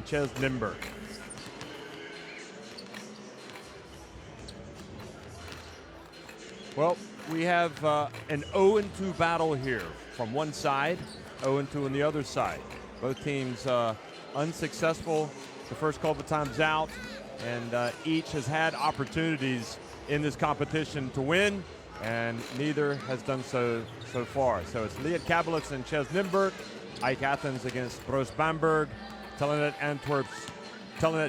Ches Nimberg. Well, we have an 0-2 battle here from one side, 0-2 on the other side. Both teams unsuccessful the first couple of times out, and each has had opportunities in this competition to win, and neither has done so far. So it's Lietkabelis and Ches Nimberg, AEK Athens against Brose Bamberg, Telenet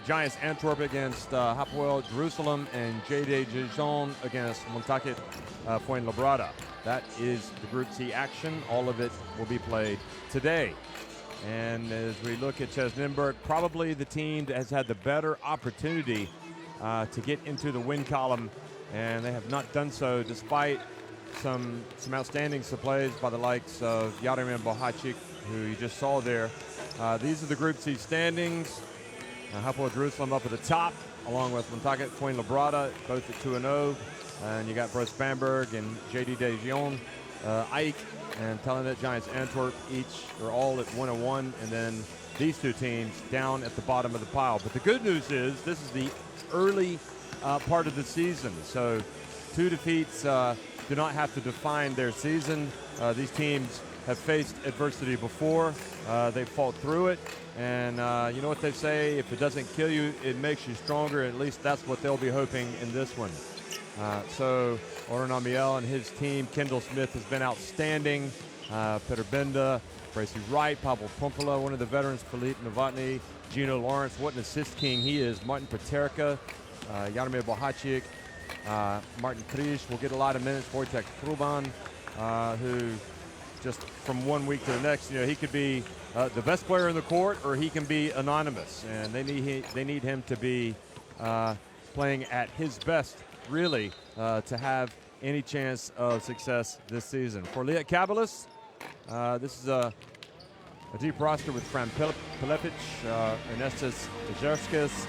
Giants Antwerp against Hapoel Jerusalem, and JD Dijon against Montaket Fuenlabrada. That is the Group C action. All of it will be played today. And as we look at Ches Nimberg, probably the team that has had the better opportunity to get into the win column, and they have not done so despite some outstanding plays by the likes of Jaromir Bohacic, who you just saw there. These are the Group C standings. Hapoel Jerusalem up at the top, along with Montaket Fuenlabrada, both at 2-0. And you got Brose Bamberg and JD Dijon, AEK and Telenet Giants Antwerp, each are all at 1-1, and then these two teams down at the bottom of the pile. But the good news is this is the early part of the season, so 2 defeats do not have to define their season. These teams have faced adversity before. They've fought through it, and you know what they say, if it doesn't kill you, it makes you stronger. At least that's what they'll be hoping in this one. So Oren Amiel and his team, Kendall Smith has been outstanding. Peter Benda, Bracy Wright, Pavel Pompola, one of the veterans, Philippe Novotny, Gino Lawrence, what an assist king he is. Martin Paterka, Jaromir Bohacic, Martin Krish will get a lot of minutes. Wojtek Truban, who just from one week to the next, you know, he could be the best player in the court, or he can be anonymous, and they need him to be playing at his best, really, to have any chance of success this season. For Lietkabelis, this is a deep roster with Fran Pilepic, Ernestas Ežerskis,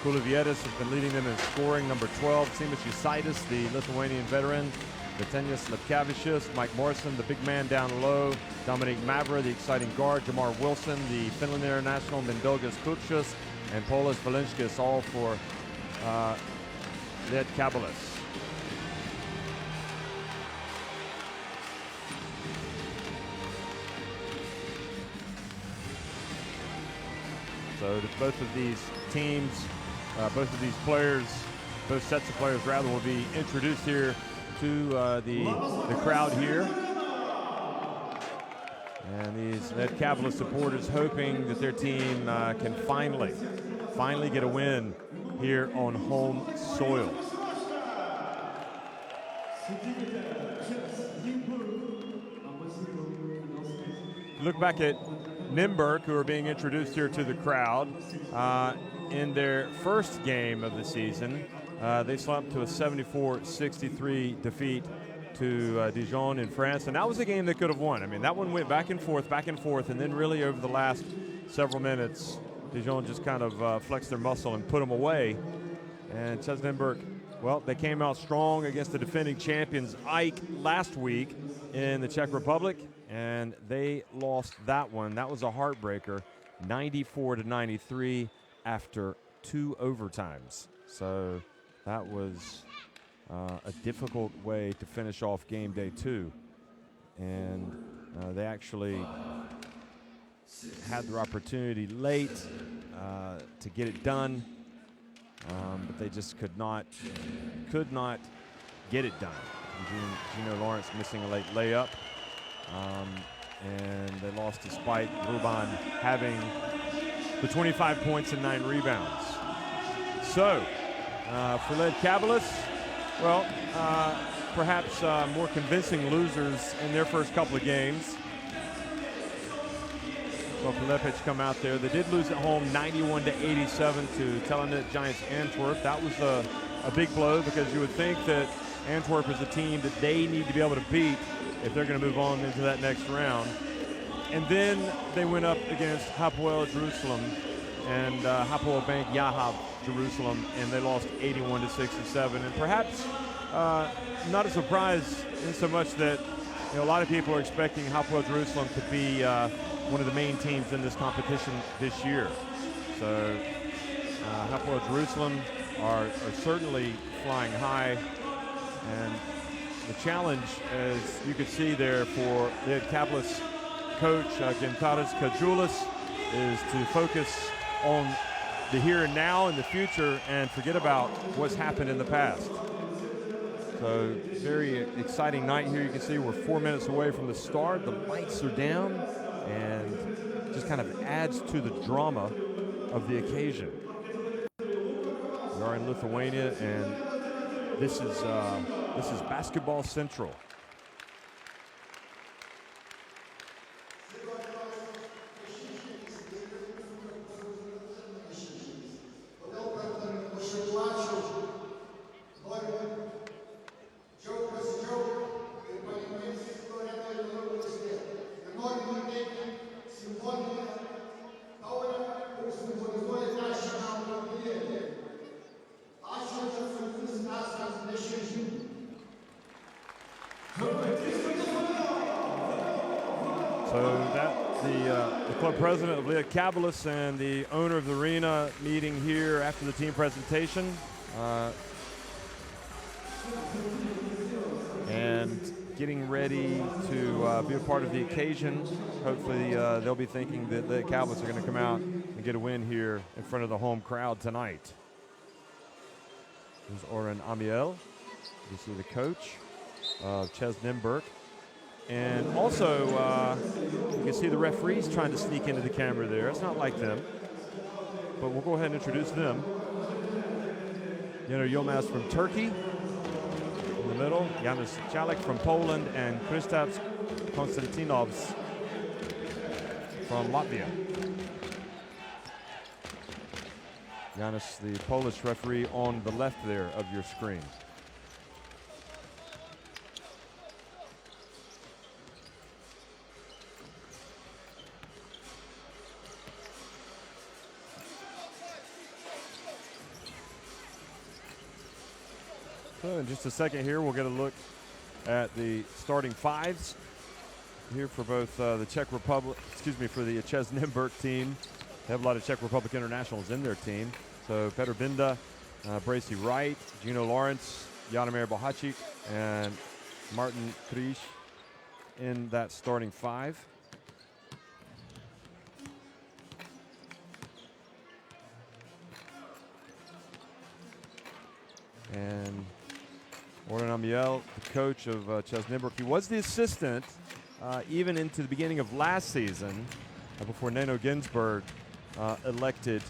Kulivietis has been leading them in scoring. Number 12, Simas Jusaitis, the Lithuanian veteran, Vytenis Lepkavicius, Mike Morrison, the big man down low, Dominic Mavra, the exciting guard, Jamar Wilson, the Finland international, Mindaugas Kukšas, and Polas Valinskis, all for Lietkabelis. So both of these teams, both of these players, both sets of players rather, will be introduced here to the crowd here. And these Lietkabelis supporters hoping that their team can finally get a win here on home soil. Look back at Nimberg, who are being introduced here to the crowd. In their first game of the season, they slumped to a 74-63 defeat to Dijon in France, and that was a game they could have won. I mean, that one went back and forth, and then really over the last several minutes, Dijon just kind of flexed their muscle and put them away. And Ches Nimberg, well, they came out strong against the defending champions AEK last week in the Czech Republic, and they lost that one. That was a heartbreaker, 94-93 after 2 overtimes. So that was a difficult way to finish off game day 2. And they actually had their opportunity late to get it done, but they just could not get it done. Gino Lawrence missing a late layup, and they lost despite Ruban having the 25 points and 9 rebounds. So for Lietkabelis, well, perhaps more convincing losers in their first couple of games. So Pilepic come out there. They did lose at home 91-87 to Telenet Giants Antwerp. That was a big blow, because you would think that Antwerp is a team that they need to be able to beat if they're going to move on into that next round. And then they went up against Hapoel Jerusalem and Hapoel Bank Yahab Jerusalem, and they lost 81-67. And perhaps not a surprise in so much that, you know, a lot of people are expecting Hapoel Jerusalem to be one of the main teams in this competition this year. So Hapoel Jerusalem are certainly flying high, and the challenge, as you could see there for Liad Kabelis coach Gintaras Kajulis, is to focus on the here and now and the future and forget about what's happened in the past. So very exciting night here. You can see we're 4 minutes away from the start. The lights are down, and just kind of adds to the drama of the occasion. We are in Lithuania, and this is Basketball Central. President of Liad Kabelis and the owner of the arena meeting here after the team presentation. And getting ready to be a part of the occasion. Hopefully they'll be thinking that the Kabelis are going to come out and get a win here in front of the home crowd tonight. There's Oren Amiel. You see the coach of Ches Nimburg. And also, you can see the referees trying to sneak into the camera there. It's not like them, but we'll go ahead and introduce them. Yener Yilmaz from Turkey in the middle, Janusz Chalik from Poland, and Kristaps Konstantinovs from Latvia. Janusz, the Polish referee, on the left there of your screen. So in just a second here, we'll get a look at the starting fives here for both the Czech Republic, for the Ches Nimburg team. They have a lot of Czech Republic internationals in their team. So Petr Binda, Bracy Wright, Gino Lawrence, Jaromir Bohacic, and Martin Križ in that starting five. And Oren Amiel, the coach of Ches Nimburg. He was the assistant even into the beginning of last season before Neno Ginsberg elected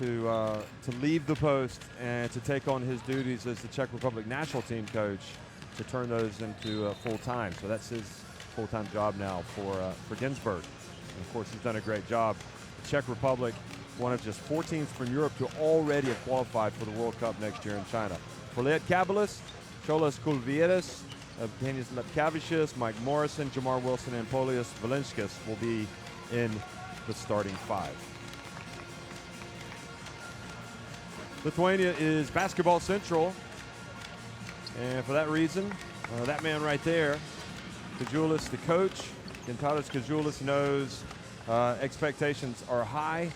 to leave the post and to take on his duties as the Czech Republic national team coach, to turn those into full-time. So that's his full-time job now for Ginsberg. And of course, he's done a great job. The Czech Republic, one of just 4 teams from Europe to already have qualified for the World Cup next year in China. For Liad Kabelis, Cholas Kulvietis, Evgenius Lepkavicius, Mike Morrison, Jamar Wilson, and Polius Valinskis will be in the starting five. Lithuania is Basketball Central, and for that reason, that man right there, Kajulis, the coach, Gintaras Kajulis, knows expectations are high.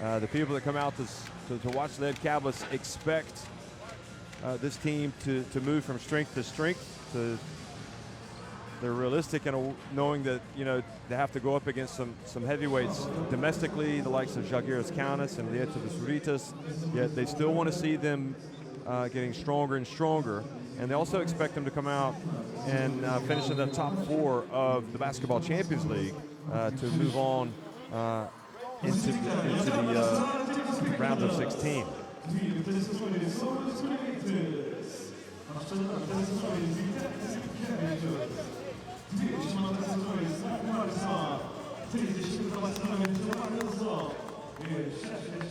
The people that come out to watch Liad Kabelis expect this team to move from strength to strength. They're realistic in knowing that, you know, they have to go up against some heavyweights domestically, the likes of Žalgiris Kaunas and Lietuvos Rytas, yet they still want to see them getting stronger and stronger. And they also expect them to come out and finish in the top 4 of the Basketball Champions League to move on into the round of 16.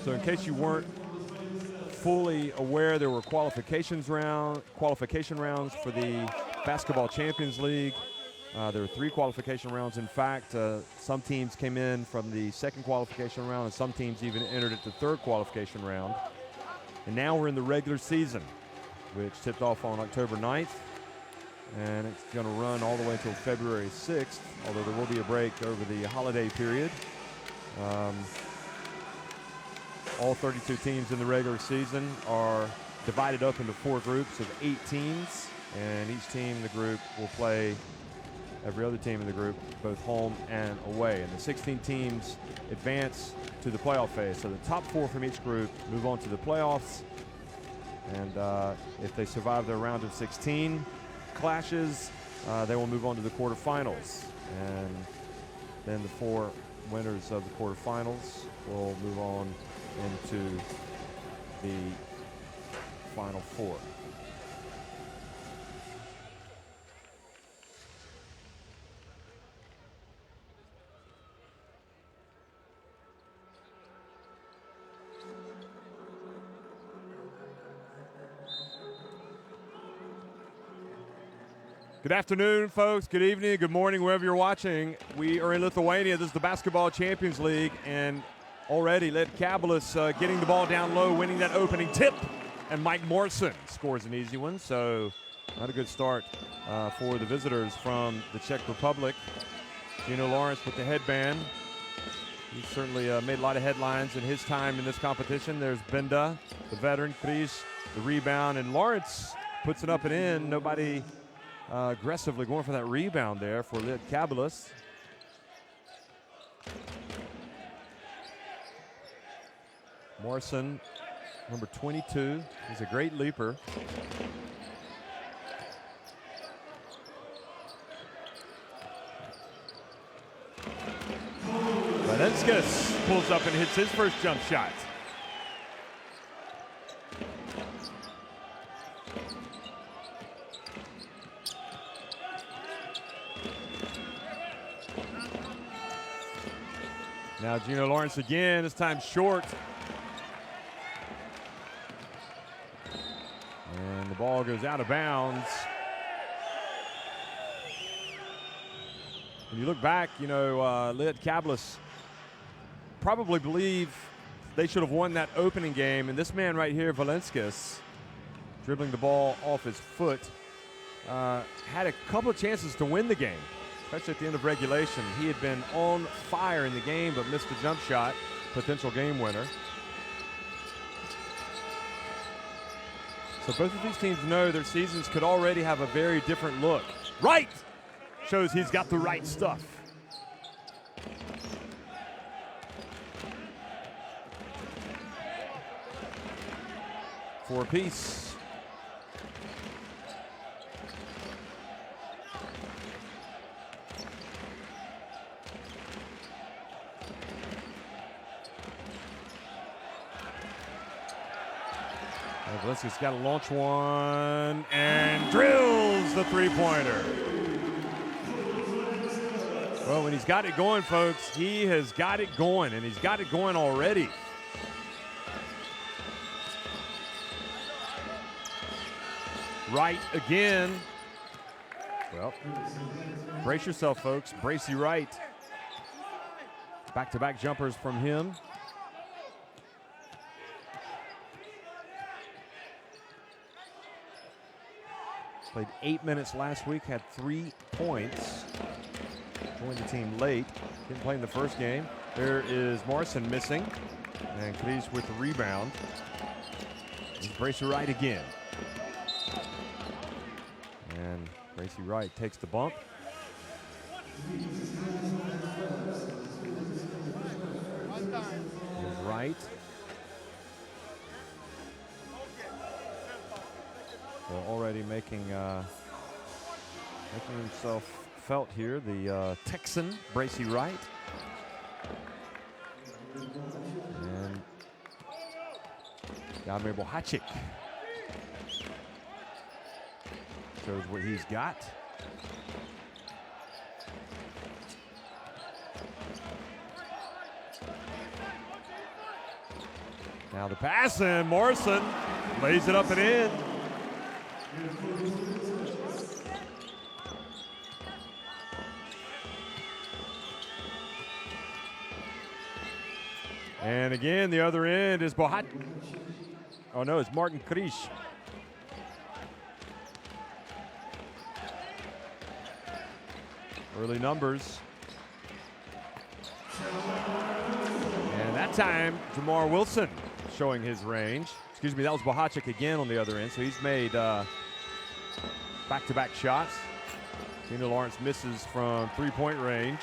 So in case you weren't fully aware, there were qualification rounds for the Basketball Champions League. There were 3 qualification rounds. In fact, some teams came in from the 2nd qualification round, and some teams even entered at the 3rd qualification round. And now we're in the regular season, which tipped off on October 9th, and it's going to run all the way until February 6th, although there will be a break over the holiday period. All 32 teams in the regular season are divided up into 4 groups of 8 teams, and each team in the group will play every other team in the group, both home and away. And the 16 teams advance to the playoff phase. So the top 4 from each group move on to the playoffs. And if they survive their round of 16 clashes, they will move on to the quarterfinals. And then the 4 winners of the quarterfinals will move on into the Final 4. Good afternoon, folks. Good evening, good morning, wherever you're watching. We are in Lithuania. This is the Basketball Champions League, and already Lietkabelis getting the ball down low, winning that opening tip, and Mike Morrison scores an easy one. So not a good start for the visitors from the Czech Republic. Gino Lawrence with the headband. He's certainly made a lot of headlines in his time in this competition. There's Benda, the veteran, Kris, the rebound, and Lawrence puts it up and in. Nobody aggressively going for that rebound there for Lietkabelis. Morrison, number 22. He's a great leaper. Valenskas pulls up and hits his first jump shot. Now Gino Lawrence again, this time short. And the ball goes out of bounds. When you look back, you know, Lietkabelis probably believe they should have won that opening game. And this man right here, Valenskas, dribbling the ball off his foot, had a couple of chances to win the game, especially at the end of regulation. He had been on fire in the game, but missed a jump shot, potential game winner. So both of these teams know their seasons could already have a very different look. Right! Shows he's got the right stuff. For a piece. Valenskas got to launch one and drills the three-pointer. Well, when he's got it going, folks, he has got it going, and he's got it going already. Wright again. Well, brace yourself, folks. Bracy Wright. Back-to-back jumpers from him. Played 8 minutes last week, had 3 points. Joined the team late. Didn't play in the first game. There is Morrison missing. And Kris with the rebound. It's Bracy Wright again. And Bracy Wright takes the bump. Here's Wright. So already making himself felt here, the Texan, Bracy Wright. And Jaromir Bohacic shows what he's got. Now the pass, and Morrison lays it up and in. And again, the other end is Bohat. Oh no, it's Martin Kris. Early numbers. And that that time, Jamar Wilson showing his range. Excuse me, that was Bohacek again on the other end, so he's made back-to-back shots. Gino Lawrence misses from three-point range.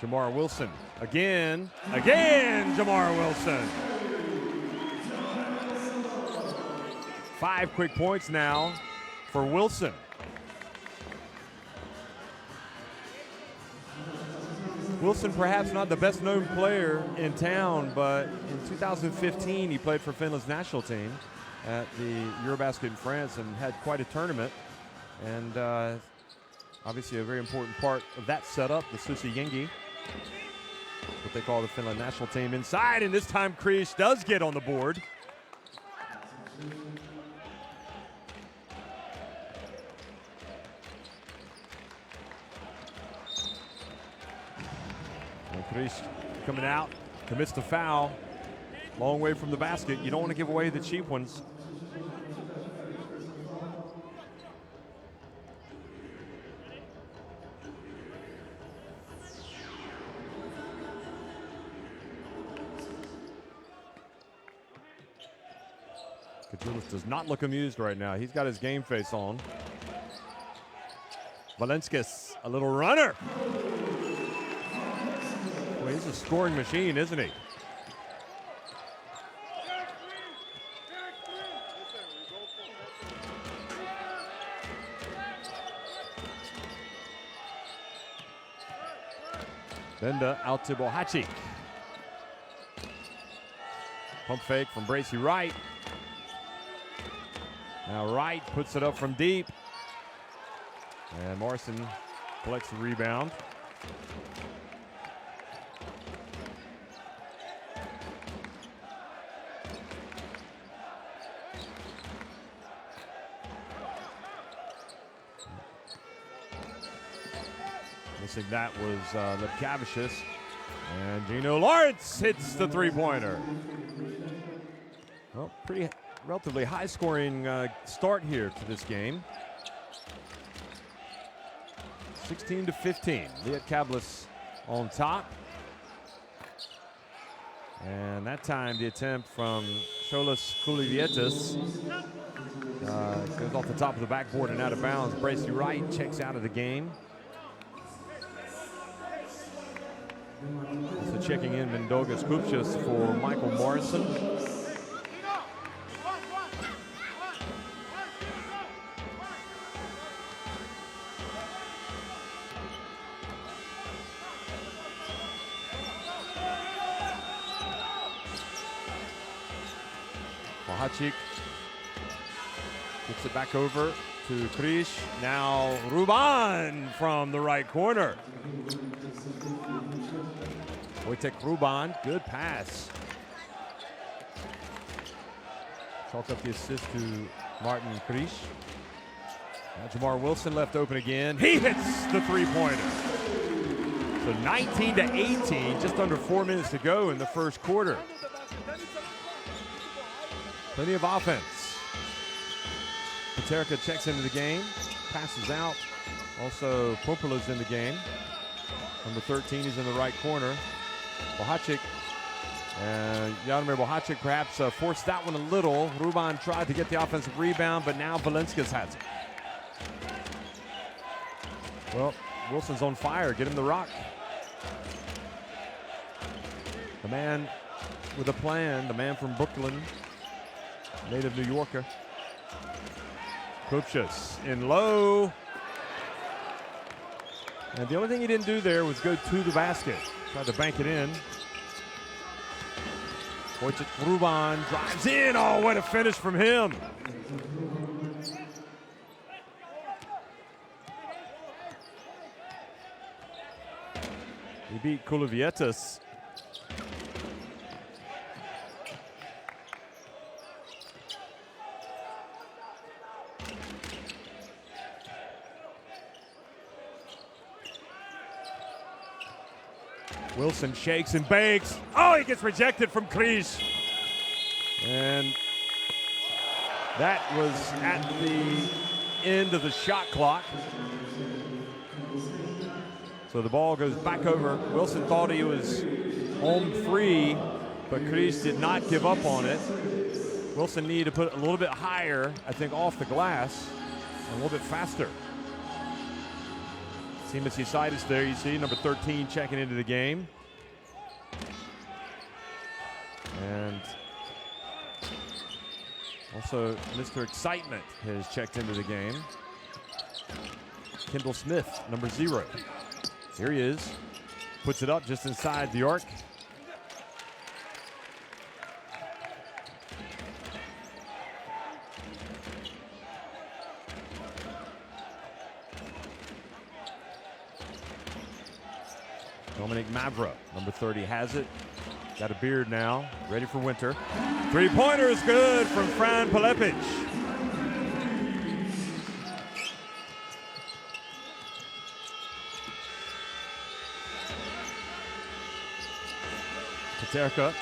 Jamar Wilson, again, Jamar Wilson. 5 quick points now for Wilson. Wilson, perhaps not the best known player in town, but in 2015 he played for Finland's national team at the Eurobasket in France and had quite a tournament. And obviously a very important part of that setup, the Susi Yengi, what they call the Finland national team. Inside, and this time Krish does get on the board. Krish coming out, commits the foul. Long way from the basket. You don't want to give away the cheap ones. Kajulis does not look amused right now. He's got his game face on. Valenskis, a little runner. Boy, he's a scoring machine, isn't he? Benda out to Bohacek. Pump fake from Bracy Wright. Now Wright puts it up from deep. And Morrison collects the rebound. Missing that was Lepkavicius. And Gino Lawrence hits the three-pointer. Well, pretty relatively high-scoring start here to this game. 16-15. Lietkabelis on top. And that time the attempt from Sholas Kulivietis goes off the top of the backboard and out of bounds. Bracy Wright checks out of the game. Also checking in Mindaugas Kupchas for Michael Morrison. Bohacek gets it back over to Krish. Now Ruban from the right corner. Wojtek Ruban, good pass. Chalk up the assist to Martin Krish. Now Jamar Wilson left open again. He hits the three-pointer. So 19-18, just under 4 minutes to go in the first quarter. Plenty of offense. Paterka checks into the game, passes out. Also, Popola's in the game. Number 13 is in the right corner. Bohacek, and Jaromir Bohacek perhaps forced that one a little. Ruban tried to get the offensive rebound, but now Valenskis has it. Well, Wilson's on fire. Get him the rock. The man with a plan, the man from Brooklyn, native New Yorker. Kupchas in low. And the only thing he didn't do there was go to the basket. Tried to bank it in. Wojtek Ruban drives in. Oh, what a finish from him. He beat Kulivietis. Wilson shakes and bakes. Oh, he gets rejected from Krish. And That was at the end of the shot clock. So the ball goes back over. Wilson thought he was home free, but Chris did not give up on it. Wilson needed to put a little bit higher, I think, off the glass and a little bit faster. Seamus Osiris there, you see, number 13 checking into the game. And also Mr. Excitement has checked into the game. Kendall Smith, number 0. Here he is. Puts it up just inside the arc. Dominic Mavra, number 30, has it. Got a beard now, ready for winter. Three-pointer is good from Fran Pelepic. Peterka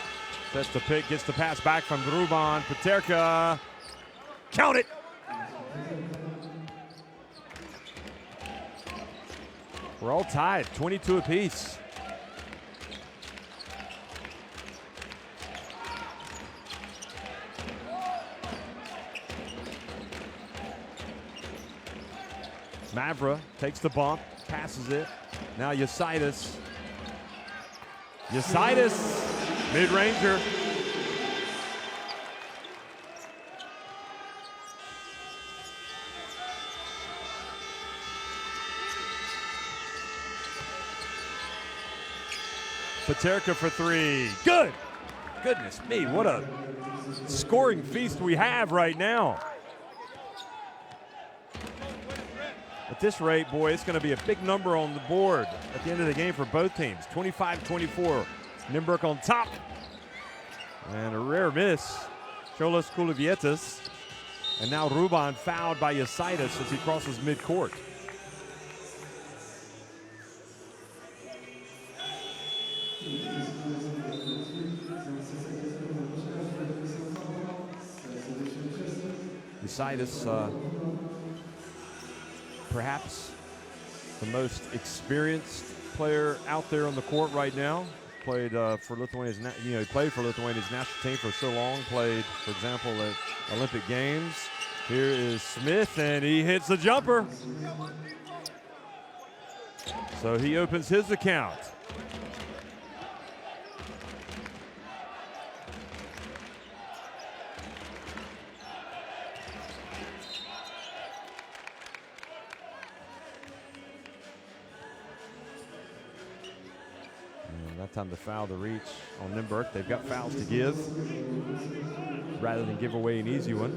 sets the pick, gets the pass back from Ruban. Peterka, count it. We're all tied, 22 apiece. Mavra takes the bump, passes it. Now Osiris. Osiris, mid-ranger. Peterka for 3. Good. Goodness me, what a scoring feast we have right now. At this rate, boy, it's going to be a big number on the board at the end of the game for both teams. 25-24. Nymburk on top. And a rare miss. Cholas Kulivietis. And now Ruban fouled by Osiris as he crosses midcourt. Osiris, perhaps the most experienced player out there on the court right now. Played for Lithuania's, he played for Lithuania's national team for so long. Played, for example, at Olympic Games. Here is Smith, and he hits the jumper. So he opens his account. That time to foul the reach on Nymburk. They've got fouls to give rather than give away an easy one.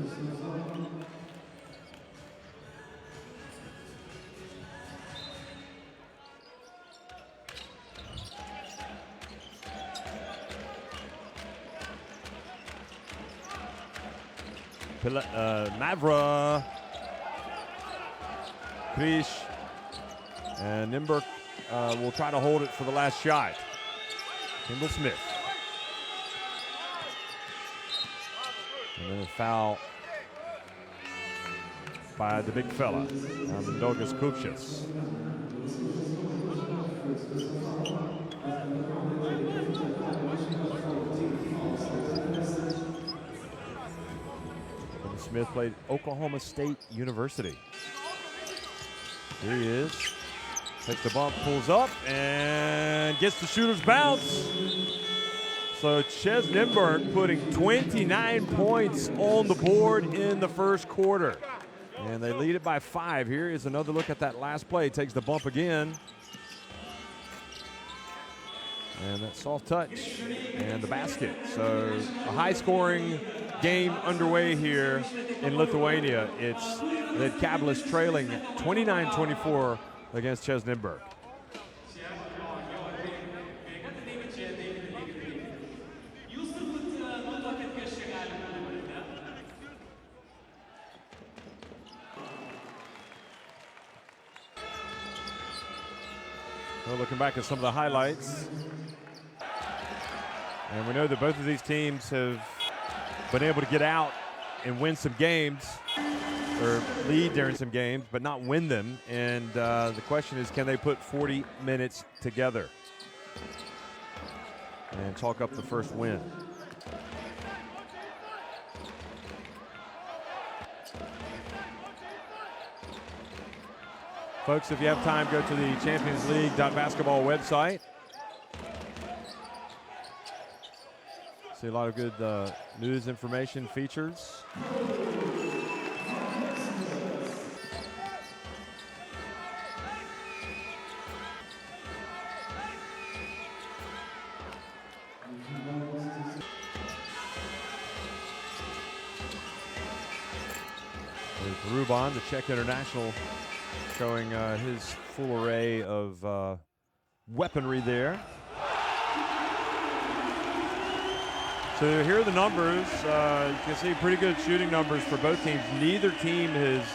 Mavra, Krish, and Nymburk will try to hold it for the last shot. Kendall Smith. And then a foul by the big fella, Douglas Kupchas. Smith played Oklahoma State University. Here he is. Takes the bump, pulls up, and gets the shooter's bounce. So Ches Nymburk putting 29 points on the board in the first quarter. And they lead it by 5. Here is another look at that last play. Takes the bump again. And that soft touch and the basket. So a high-scoring game underway here in Lithuania. It's the Lietkabelis trailing 29-24 against Ches Nymburk. Well, looking back at some of the highlights, and we know that both of these teams have been able to get out and win some games, or lead during some games, but not win them. And the question is, can they put 40 minutes together and chalk up the first win? Folks, if you have time, go to the Champions League.basketball website. See a lot of good news, information, features. There's Ruban, the Czech international, showing his full array of weaponry there. So here are the numbers. You can see pretty good shooting numbers for both teams. Neither team has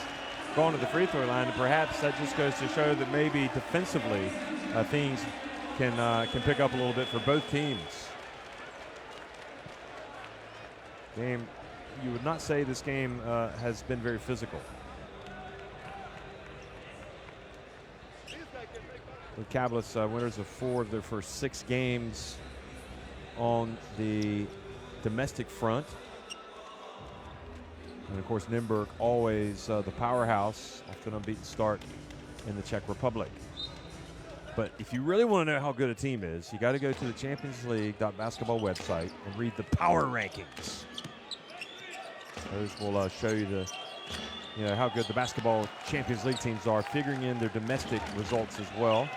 gone to the free throw line, and perhaps that just goes to show that maybe defensively things can pick up a little bit for both teams. Game, you would not say this game has been very physical. The Cavaliers winners of 4 of their first 6 games on the domestic front. And of course, Nymburk always the powerhouse, often unbeaten start in the Czech Republic. But if you really want to know how good a team is, you got to go to the Champions League.basketball website and read the power rankings. Those will show you how good the basketball Champions League teams are, figuring in their domestic results as well.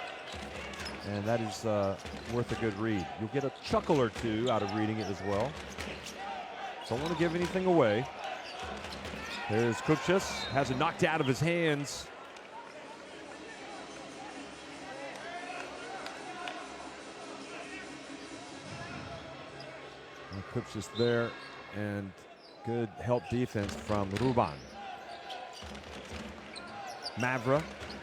And that is worth a good read. You'll get a chuckle or two out of reading it as well. Don't want to give anything away. There's Kupchas, has it knocked out of his hands. And Kupchas there, and good help defense from Ruban. Mavra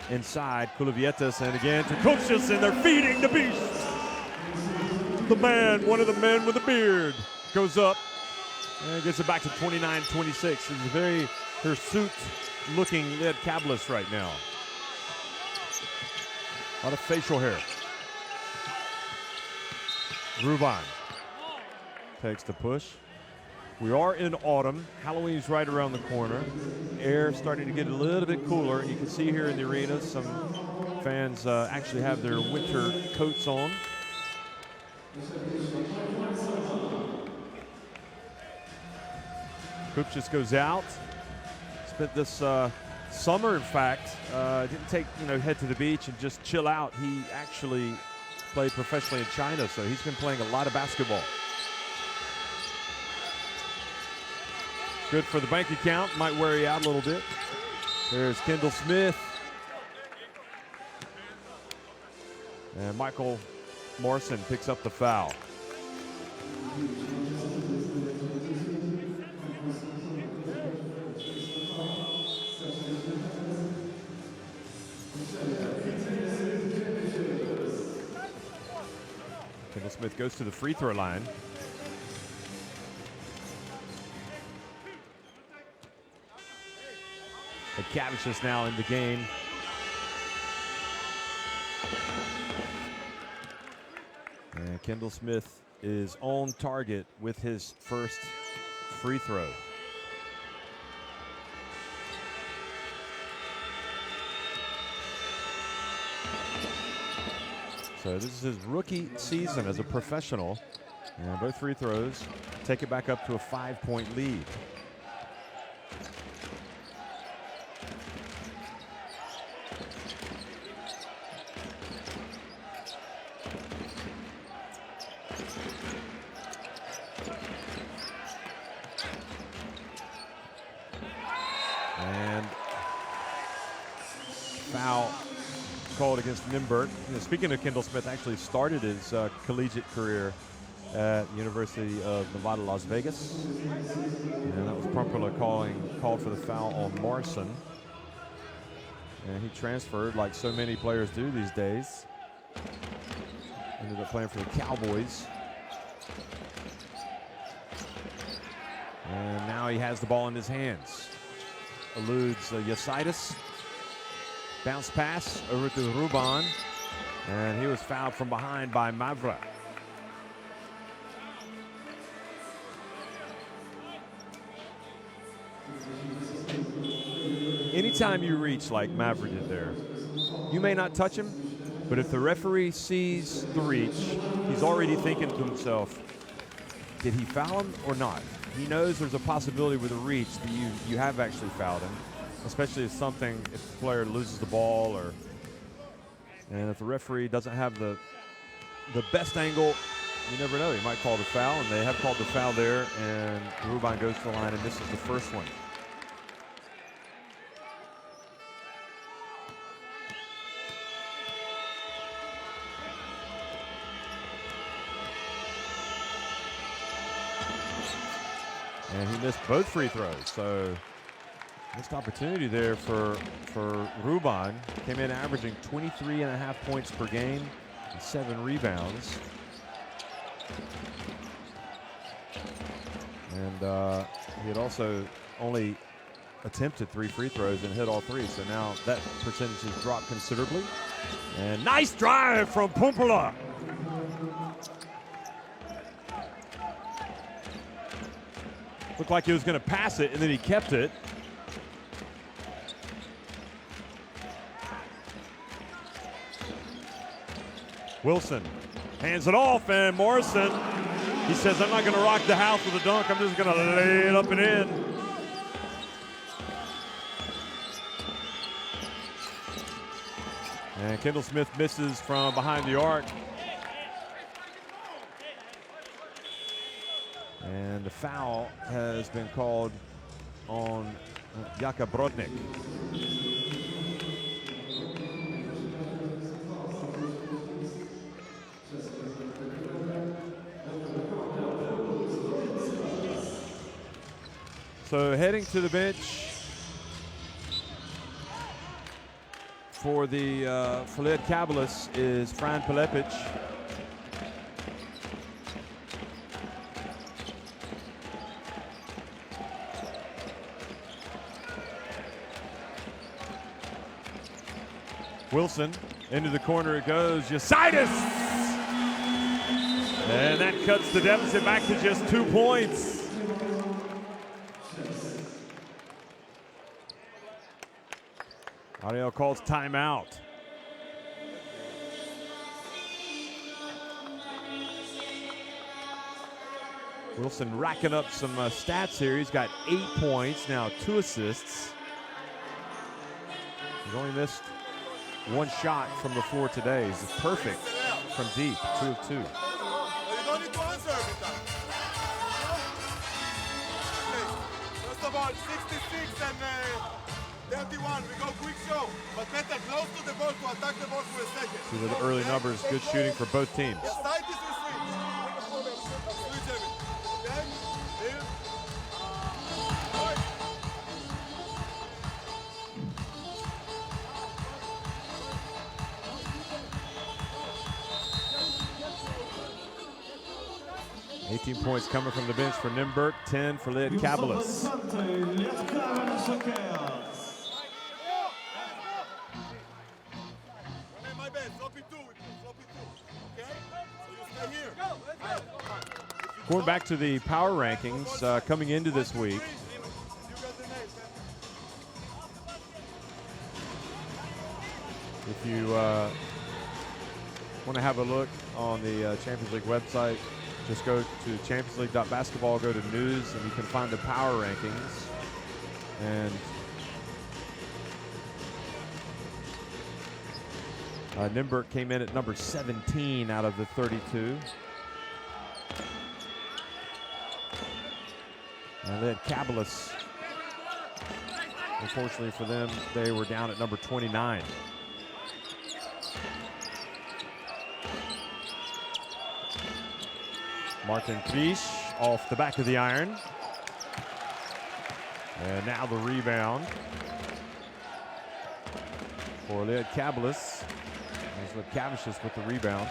inside, Kulivietis, and again to Kupchas, and they're feeding the beast. The man, one of the men with a beard, goes up and gets it back to 29-26. It's a very hirsute-looking Ed Cavaliers right now. A lot of facial hair. Ruban takes the push. We are in autumn. Halloween's right around the corner. Air starting to get a little bit cooler. And you can see here in the arena some fans actually have their winter coats on. Kupchas goes out. Spent this summer, in fact, didn't take, head to the beach and just chill out. He actually played professionally in China, so he's been playing a lot of basketball. Good for the bank account, might wear you out a little bit. There's Kendall Smith. And Michael Morrison picks up the foul. Kendall Smith goes to the free throw line. The Cavaliers now in the game. And Kendall Smith is on target with his first free throw. So this is his rookie season as a professional. And both free throws take it back up to a 5-point lead. And foul called against Nymburk. Speaking of Kendall Smith, actually started his collegiate career at University of Nevada, Las Vegas. And that was Prumperla called for the foul on Morrison. And he transferred like so many players do these days. Ended up playing for the Cowboys. And now he has the ball in his hands. Eludes Yasitis. Bounce pass over to Ruban. And he was fouled from behind by Mavra. Anytime you reach like Mavra did there, you may not touch him, but if the referee sees the reach, he's already thinking to himself, did he foul him or not? He knows there's a possibility with a reach that you have actually fouled him, especially if the player loses the ball, and if the referee doesn't have the best angle, you never know. He might call the foul, and they have called the foul there, and Ruban goes to the line and misses the first one. And he missed both free throws, so missed opportunity there for Ruban. Came in averaging 23.5 points per game and 7 rebounds. And he had also only attempted 3 free throws and hit all 3, so now that percentage has dropped considerably. And nice drive from Pumpula. Looked like he was going to pass it, and then he kept it. Wilson hands it off, and Morrison, he says, I'm not going to rock the house with a dunk. I'm just going to lay it up and in. And Kendall Smith misses from behind the arc. And the foul has been called on Jaka Brodnik. So heading to the bench for the Lietkabelis is Fran Pelepic. Wilson, into the corner it goes, Yasitis! And that cuts the deficit back to just 2 points. Ariel calls timeout. Wilson racking up some stats here. He's got 8 points, now 2 assists. He's only missed 1 shot from the floor today. He's perfect from deep, 2 of 2. You don't need to answer every time. First of all, 66 and 31. We go quick show, but better close to the ball to attack the ball for a second. See the early numbers, good shooting for both teams. Yes, side is we switch. Switch everything. Okay? Here. 18 points coming from the bench for Nymburk, 10 for Lietkabelis. Going back to the power rankings coming into this week. If you want to have a look on the Champions League website, just go to championsleague.basketball, go to news, and you can find the power rankings. And Nymburk came in at number 17 out of the 32. And Lietkabelis, unfortunately for them, they were down at number 29. Martin Krish off the back of the iron. And now the rebound for Lietkabelis. There's Lietkabelis with the rebound.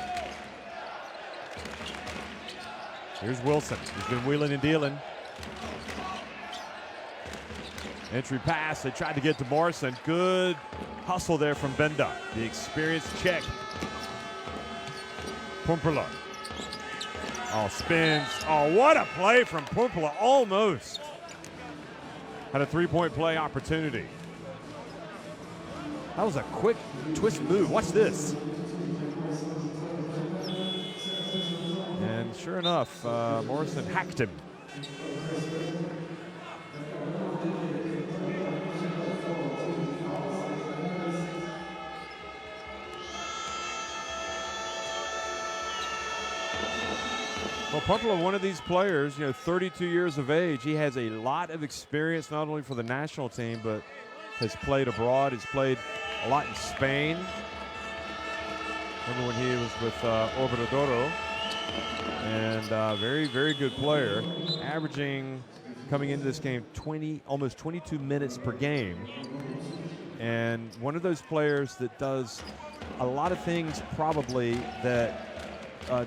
Here's Wilson. He's been wheeling and dealing. Entry pass, they tried to get to Morrison. Good hustle there from Benda, the experienced Czech. Pumpula. Oh, spins. Oh, what a play from Pumpula, almost. Had a three-point play opportunity. That was a quick twist move. Watch this. And sure enough, Morrison hacked him. Well, Pumpula, one of these players, 32 years of age. He has a lot of experience, not only for the national team, but has played abroad. He's played a lot in Spain. Remember when he was with Obradoiro. And very, very good player. Averaging, coming into this game, almost 22 minutes per game. And one of those players that does a lot of things probably that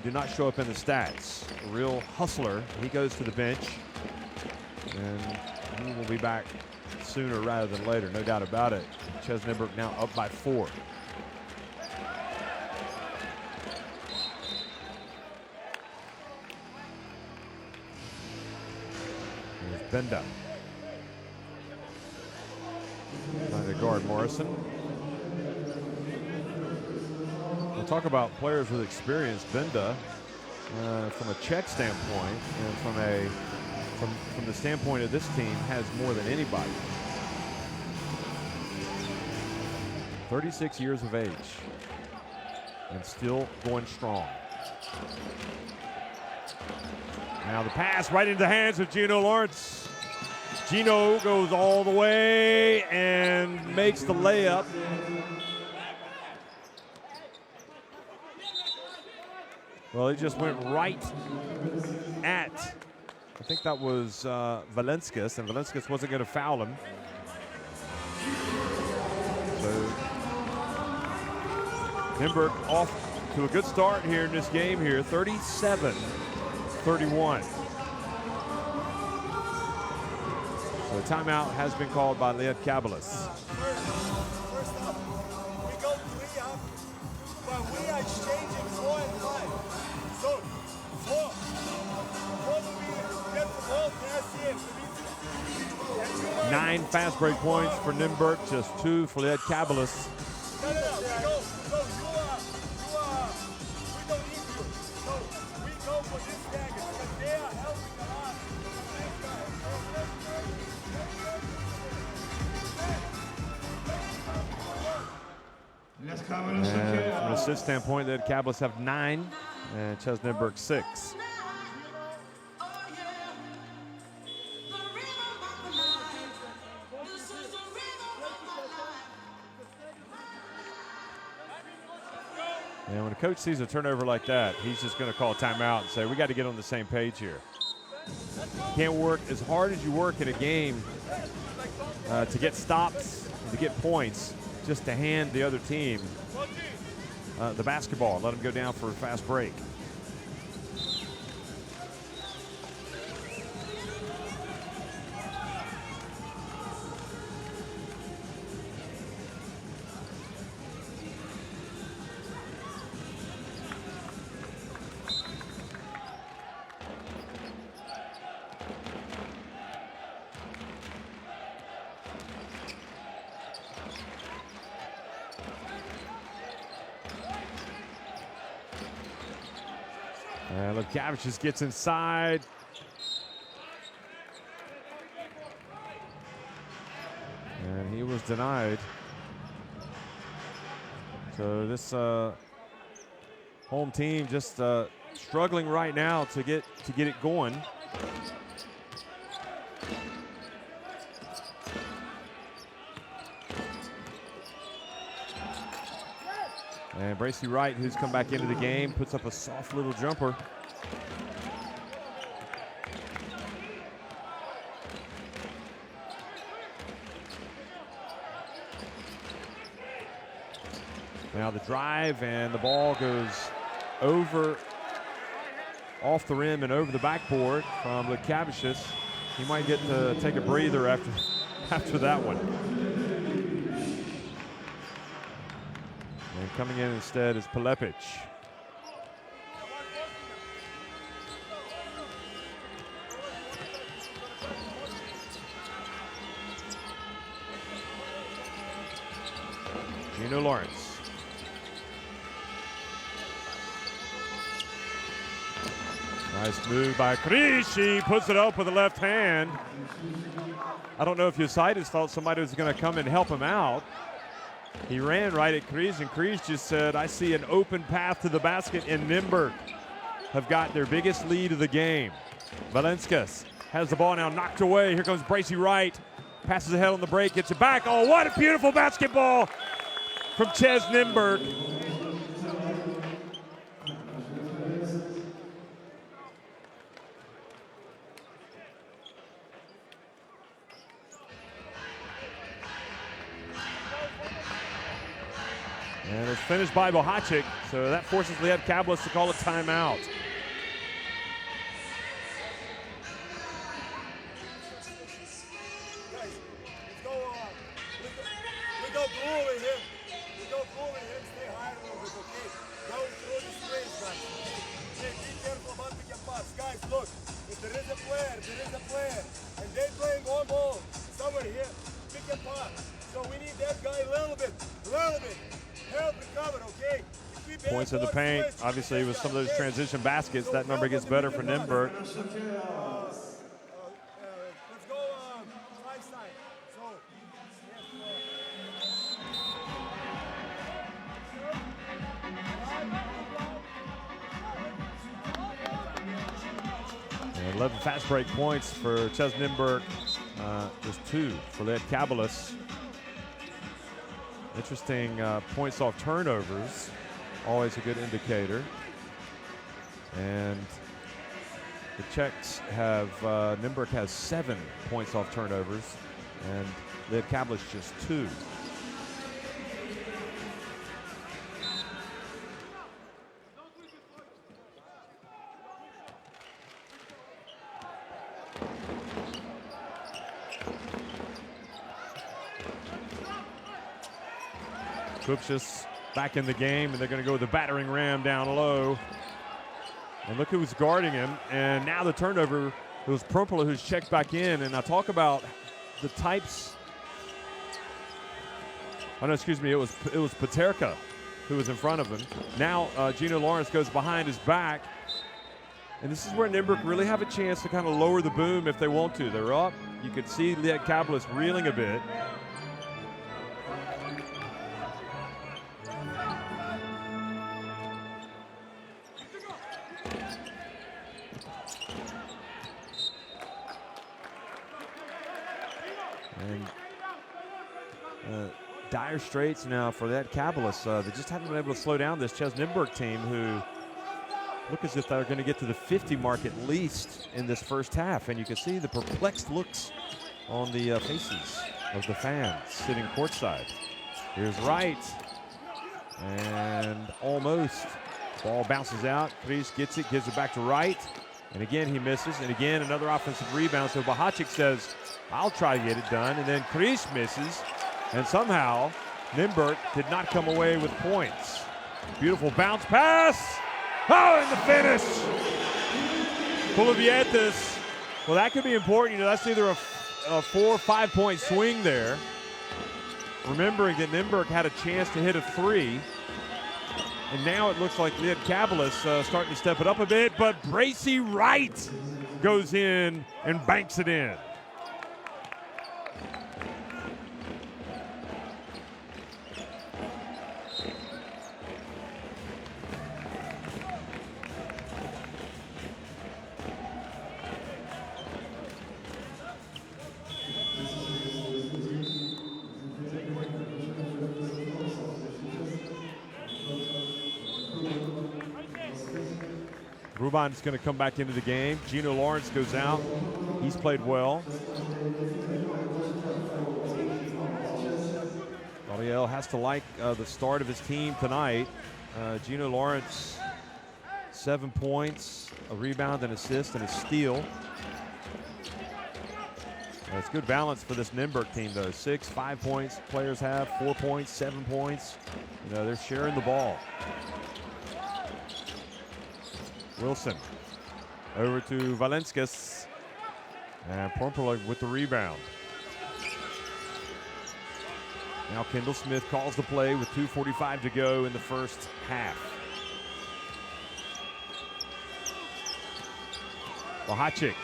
do not show up in the stats. A real hustler. He goes to the bench, and he will be back sooner rather than later, no doubt about it. Ches Nijmburk now up by 4. Here's Benda. Trying to guard Morrison. We'll talk about players with experience. Benda, from a Czech standpoint, and from the standpoint of this team, has more than anybody. 36 years of age, and still going strong. Now the pass right into the hands of Gino Lawrence. Gino goes all the way and makes the layup. Well, he just went right at, I think that was Valenskis, and Valenskis wasn't going to foul him. So Nijmburk off to a good start here in this game here, 37-31. So a timeout has been called by Lietkabelis. First up, we go 3 up, but we are exchanging 4 and 5. So 4 will get the ball past him. 9 fast break points for Nijmburk, just 2 for Lietkabelis. No, we don't need you. So we go for this dagger because they are helping a lot. And from an assist standpoint, Lietkabelis have 9, and Ches Nijmburk 6. And when a coach sees a turnover like that, he's just going to call a timeout and say, we got to get on the same page here. You can't work as hard as you work in a game to get stops, to get points, just to hand the other team the basketball, let them go down for a fast break. Lietkabelis just gets inside. And he was denied. So this home team just struggling right now to get it going. And Bracy Wright, who's come back into the game, puts up a soft little jumper. Now the drive, and the ball goes off the rim and over the backboard from Lietkabelis. He might get to take a breather after after that one. And coming in instead is Pelepic. Gino Lawrence. Nice move by Krish. He puts it up with the left hand. I don't know if Yosaitis thought somebody was going to come and help him out. He ran right at Krish, and Krish just said, I see an open path to the basket, and Nymburk have got their biggest lead of the game. Valencius has the ball now knocked away. Here comes Bracy Wright. Passes ahead on the break, gets it back. Oh, what a beautiful basketball from Ches Nymburk. And it's finished by Bohacic, so that forces Liad Kabelis to call a timeout. Points in the paint. Obviously, with some of those transition baskets, that number gets better for Nymburk. Let's go right side. And 11 fast break points for Ches Nymburk. Just 2 for Liad Kabelis. Interesting points off turnovers. Always a good indicator. And the Czechs have, Nymburk has 7 points off turnovers, and Liad Kabelis just 2. Kupchas back in the game, and they're going to go with the battering ram down low. And look who's guarding him. And now the turnover, it was Prompola who's checked back in. And I talk about the types. Oh no, excuse me, it was Paterka who was in front of him. Now Gino Lawrence goes behind his back. And this is where Nymburk really have a chance to kind of lower the boom if they want to. They're up. You could see Liad Kabelis reeling a bit. Dire straits now for Liad Kabelis. They just haven't been able to slow down this Ches Nymburk team, who look as if they're going to get to the 50 mark at least in this first half. And you can see the perplexed looks on the faces of the fans sitting courtside. Here's Wright, and almost. Ball bounces out. Krish gets it, gives it back to Wright. And again, he misses. And again, another offensive rebound. So Bohacic says, I'll try to get it done. And then Krish misses. And somehow, Nymburk did not come away with points. Beautiful bounce pass. Oh, and the finish. Poulivietis. Well, that could be important. You know, that's either a 4 or 5 point swing there. Remembering that Nymburk had a chance to hit a 3. And now it looks like Liad Kabelis starting to step it up a bit. But Bracy Wright goes in and banks it in. Ruban's going to come back into the game. Gino Lawrence goes out. He's played well. Ariel has to like the start of his team tonight. Gino Lawrence, 7 points, a rebound, an assist, and a steal. It's good balance for this Nymburk team, though. 6, 5 points players have, 4 points, 7 points. You know, they're sharing the ball. Wilson over to Valenskis. And Pomperla with the rebound. Now Kendall Smith calls the play with 2:45 to go in the first half. Bohacic.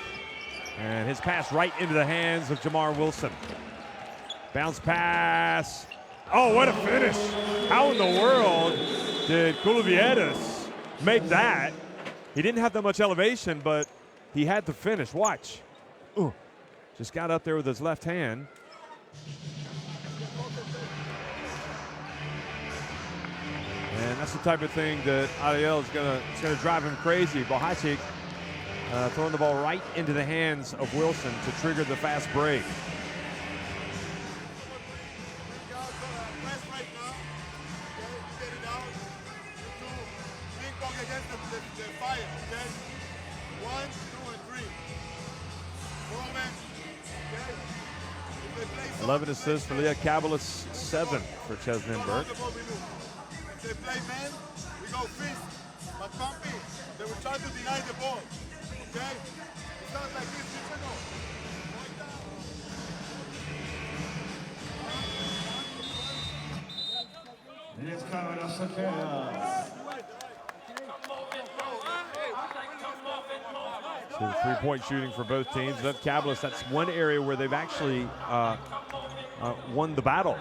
And his pass right into the hands of Jamar Wilson. Bounce pass. Oh, what a finish. How in the world did Kulavietis make that? He didn't have that much elevation, but he had the finish. Watch. Ooh. Just got up there with his left hand. And that's the type of thing that Ariel is gonna drive him crazy. Bohacic throwing the ball right into the hands of Wilson to trigger the fast break. Fire, okay? 1, 2, and 3. 11 assists for Liat Kabelis, 7 for Ches Nymburk. If they play man, we go fist. But Pompey, they will try to deny the ball. Okay? It's not like this, you know. Liat Kabelis again. So the three-point shooting for both teams. Liat Kabelis, that's one area where they've actually won the battle.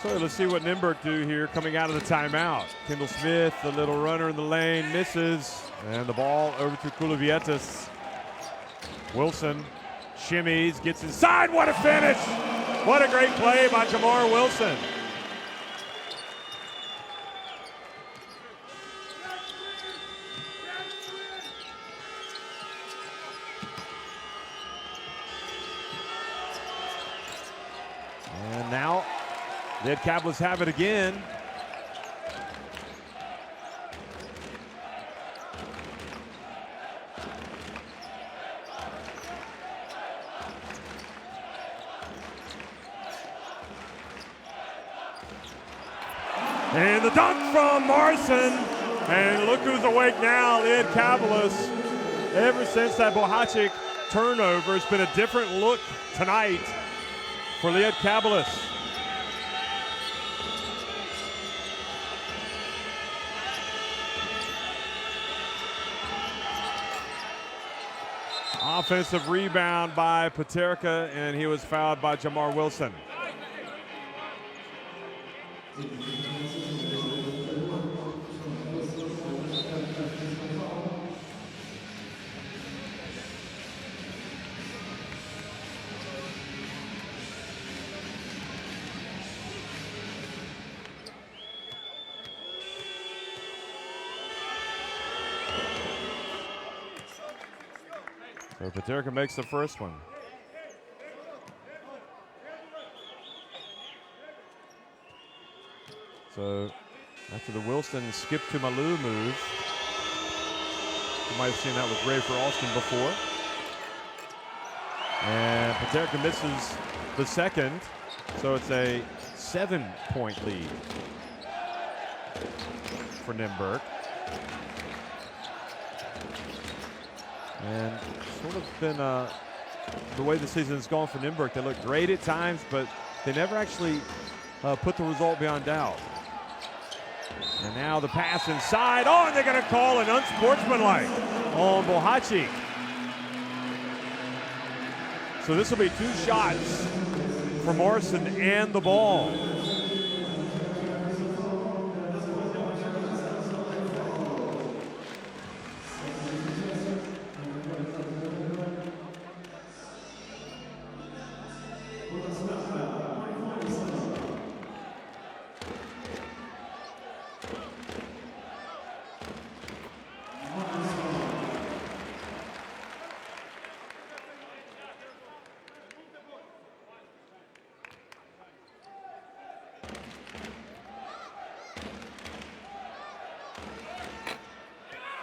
So let's see what Nymburk do here coming out of the timeout. Kendall Smith, the little runner in the lane, misses. And the ball over to Kulavietis. Wilson shimmies, gets inside. What a finish! What a great play by Jamar Wilson. And now Liat Kabelis have it again. And the dunk from Morrison. And look who's awake now, Liat Kabelis. Ever since that Bohacic turnover, it's been a different look tonight for Liat Kabelis. Offensive rebound by Peterka, and he was fouled by Jamar Wilson. So Peterka makes the first one. So after the Wilson skip to Malou move, you might have seen that with Ray for Alston before. And Peterka misses the second, so it's a 7-point lead for Nymburk. And sort of been the way the season has gone for Nymburk. They look great at times, but they never actually put the result beyond doubt. And now the pass inside. Oh, and they're going to call an unsportsmanlike on Bohacic. So this will be 2 shots for Morrison and the ball.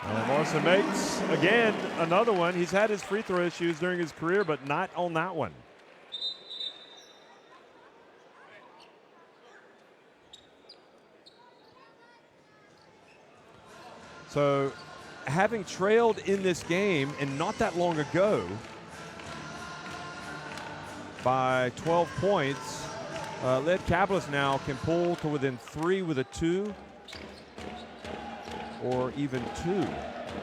And Morrison makes, again, another one. He's had his free throw issues during his career, but not on that one. So, having trailed in this game, and not that long ago, by 12 points, Lietkabelis now can pull to within 3 with a 2, or even 2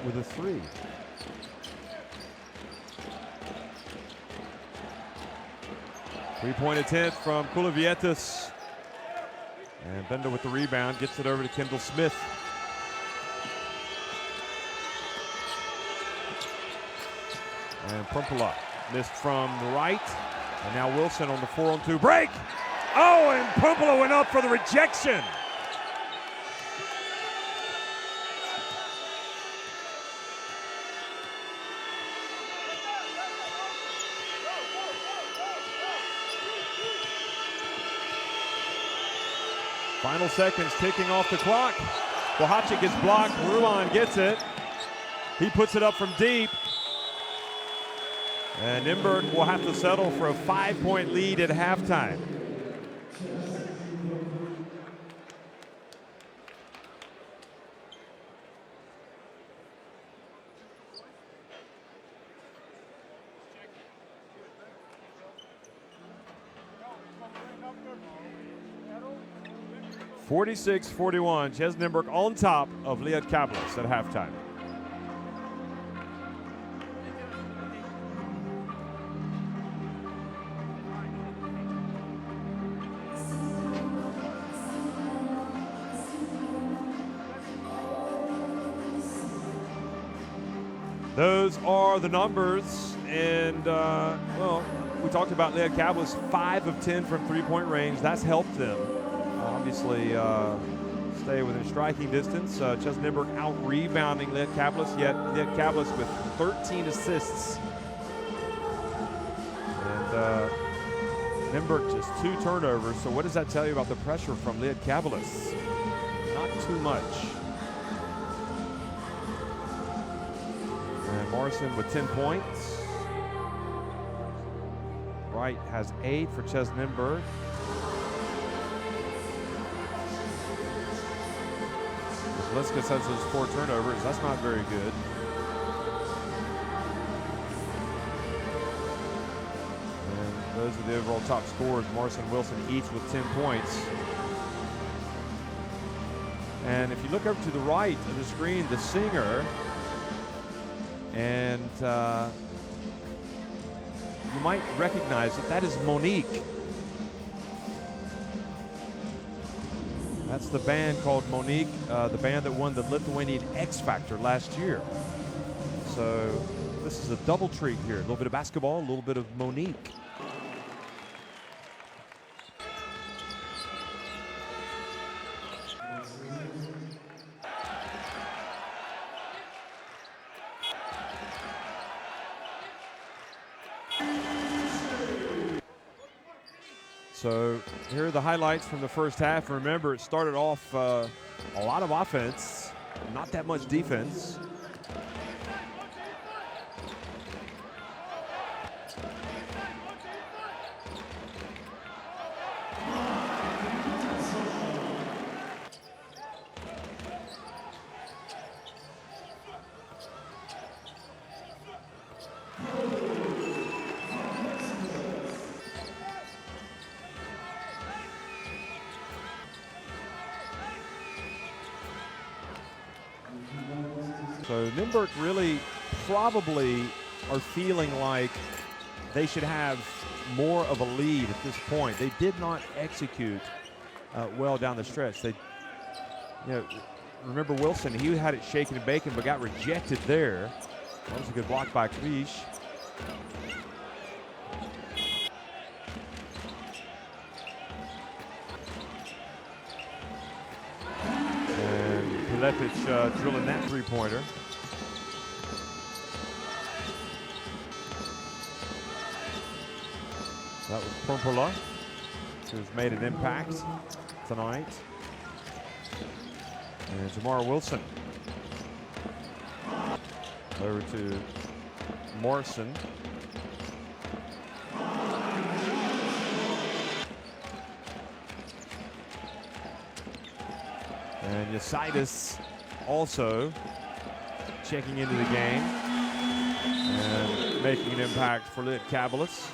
with a 3. Three-point attempt from Kulivietis. And Bender with the rebound, gets it over to Kendall Smith. And Prumpala missed from the right. And now Wilson on the 4-on-2 break. Oh, and Prumpala went up for the rejection. Final seconds ticking off the clock. Bohacic gets blocked. Ruan gets it. He puts it up from deep. And Nymburk will have to settle for a 5-point lead at halftime. (46-41). Ches Nymburk on top of Lietkabelis at halftime. Those are the numbers, and well, we talked about Lietkabelis 5 of 10 from three-point range. That's helped them, obviously, stay within striking distance. Ches Nymburk out-rebounding Lietkabelis, yet Lietkabelis with 13 assists. And Nymburk just 2 turnovers. So what does that tell you about the pressure from Lietkabelis? Not too much. And Morrison with 10 points. Wright has 8 for Ches Nymburk. Liskus has those 4 turnovers. That's not very good. And those are the overall top scorers. Morrison, Wilson, each with 10 points. And if you look over to the right of the screen, the singer, and you might recognize that is Monique. That's the band called Monique, the band that won the Lithuanian X Factor last year. So this is a double treat here. A little bit of basketball, a little bit of Monique. So here are the highlights from the first half. Remember, it started off a lot of offense, not that much defense. So Nymburk really probably are feeling like they should have more of a lead at this point. They did not execute well down the stretch. They, remember Wilson, he had it shaken and baking but got rejected there. That was a good block by Krish. And Pilepic drilling that three-pointer. That was Prumpala, who's made an impact tonight. And Jamar Wilson. Over to Morrison. And Yasitis also checking into the game and making an impact for Lietkabelis.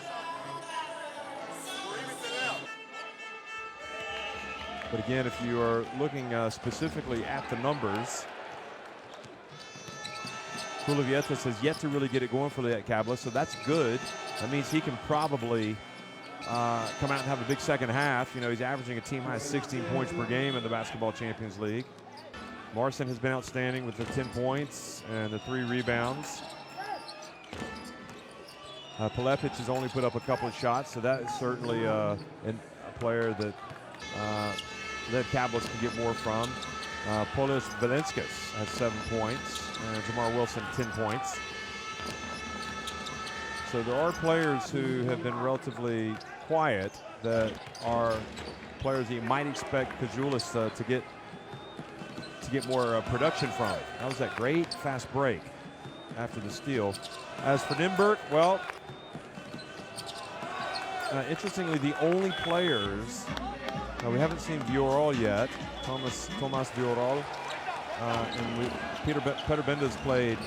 But again, if you are looking specifically at the numbers, Kulevietas has yet to really get it going for Lietkabelis, so that's good. That means he can probably come out and have a big second half. You know, he's averaging a team high 16 points per game in the Basketball Champions League. Morrison has been outstanding with the 10 points and the 3 rebounds. Pelepic has only put up a couple of shots, so that is certainly a player that Lietkabelis can get more from. Polis Valinskas has 7 points, and Jamar Wilson 10 points. So there are players who have been relatively quiet that are players that you might expect Kajulis to get more production from. That was that great fast break after the steal. As for Nymburk, well, interestingly, the only players, we haven't seen Vioral yet, Thomas Vioral, and Peter Benda's played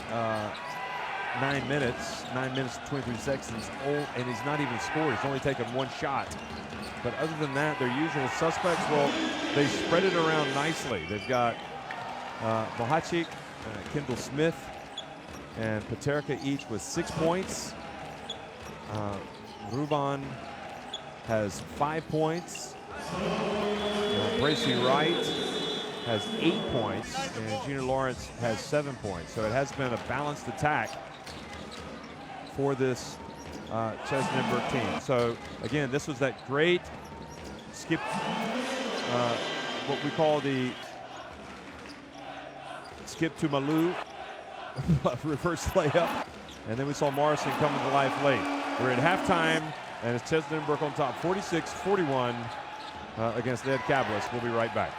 9 minutes 23 seconds, and he's not even scored. He's only taken 1 shot. But other than that, their usual suspects, well, they spread it around nicely. They've got Bohacik, Kendall Smith, and Paterka each with 6 points. Ruban has 5 points. Bracy Wright has 8 points, and Junior Lawrence has 7 points. So it has been a balanced attack for this Ches Nymburk team. So again, this was that great skip, what we call the skip to Malou reverse layup, and then we saw Morrison come to life late. We're at halftime, and it's Ches Nymburk on top, 46-41 against Lietkabelis. We'll be right back.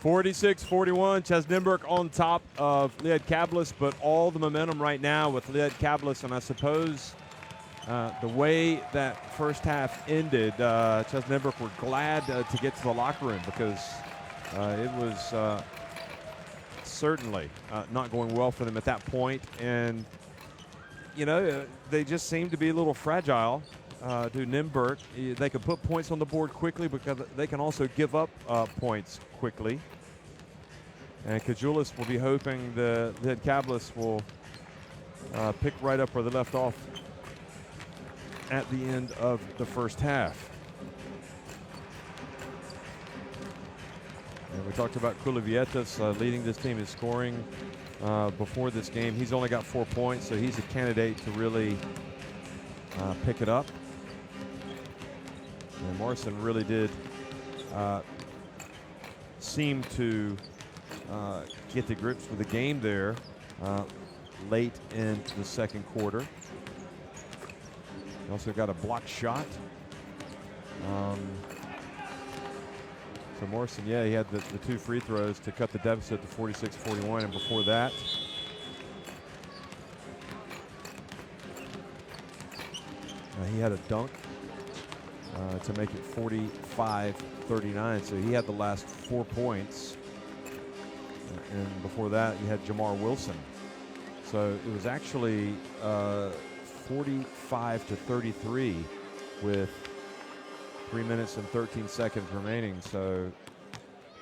46-41, Chesnimberg on top of Lietkabelis, but all the momentum right now with Lietkabelis, and I suppose the way that first half ended, Chesnimberg were glad to get to the locker room because it was certainly not going well for them at that point. And, you know, they just seemed to be a little fragile to Nymburk. They can put points on the board quickly because they can also give up points quickly. And Kajulis will be hoping the Lietkabelis will pick right up where they left off at the end of the first half. And we talked about Kulivietis leading this team in scoring before this game. He's only got 4 points, so he's a candidate to really pick it up. And Morrison really did seem to get to grips with the game there late into the second quarter. He also got a blocked shot. So Morrison, yeah, he had the 2 free throws to cut the deficit to 46-41, and before that, he had a dunk to make it 45-39. So he had the last 4 points. And before that, you had Jamar Wilson. So it was actually 45-33 with 3 minutes and 13 seconds remaining. So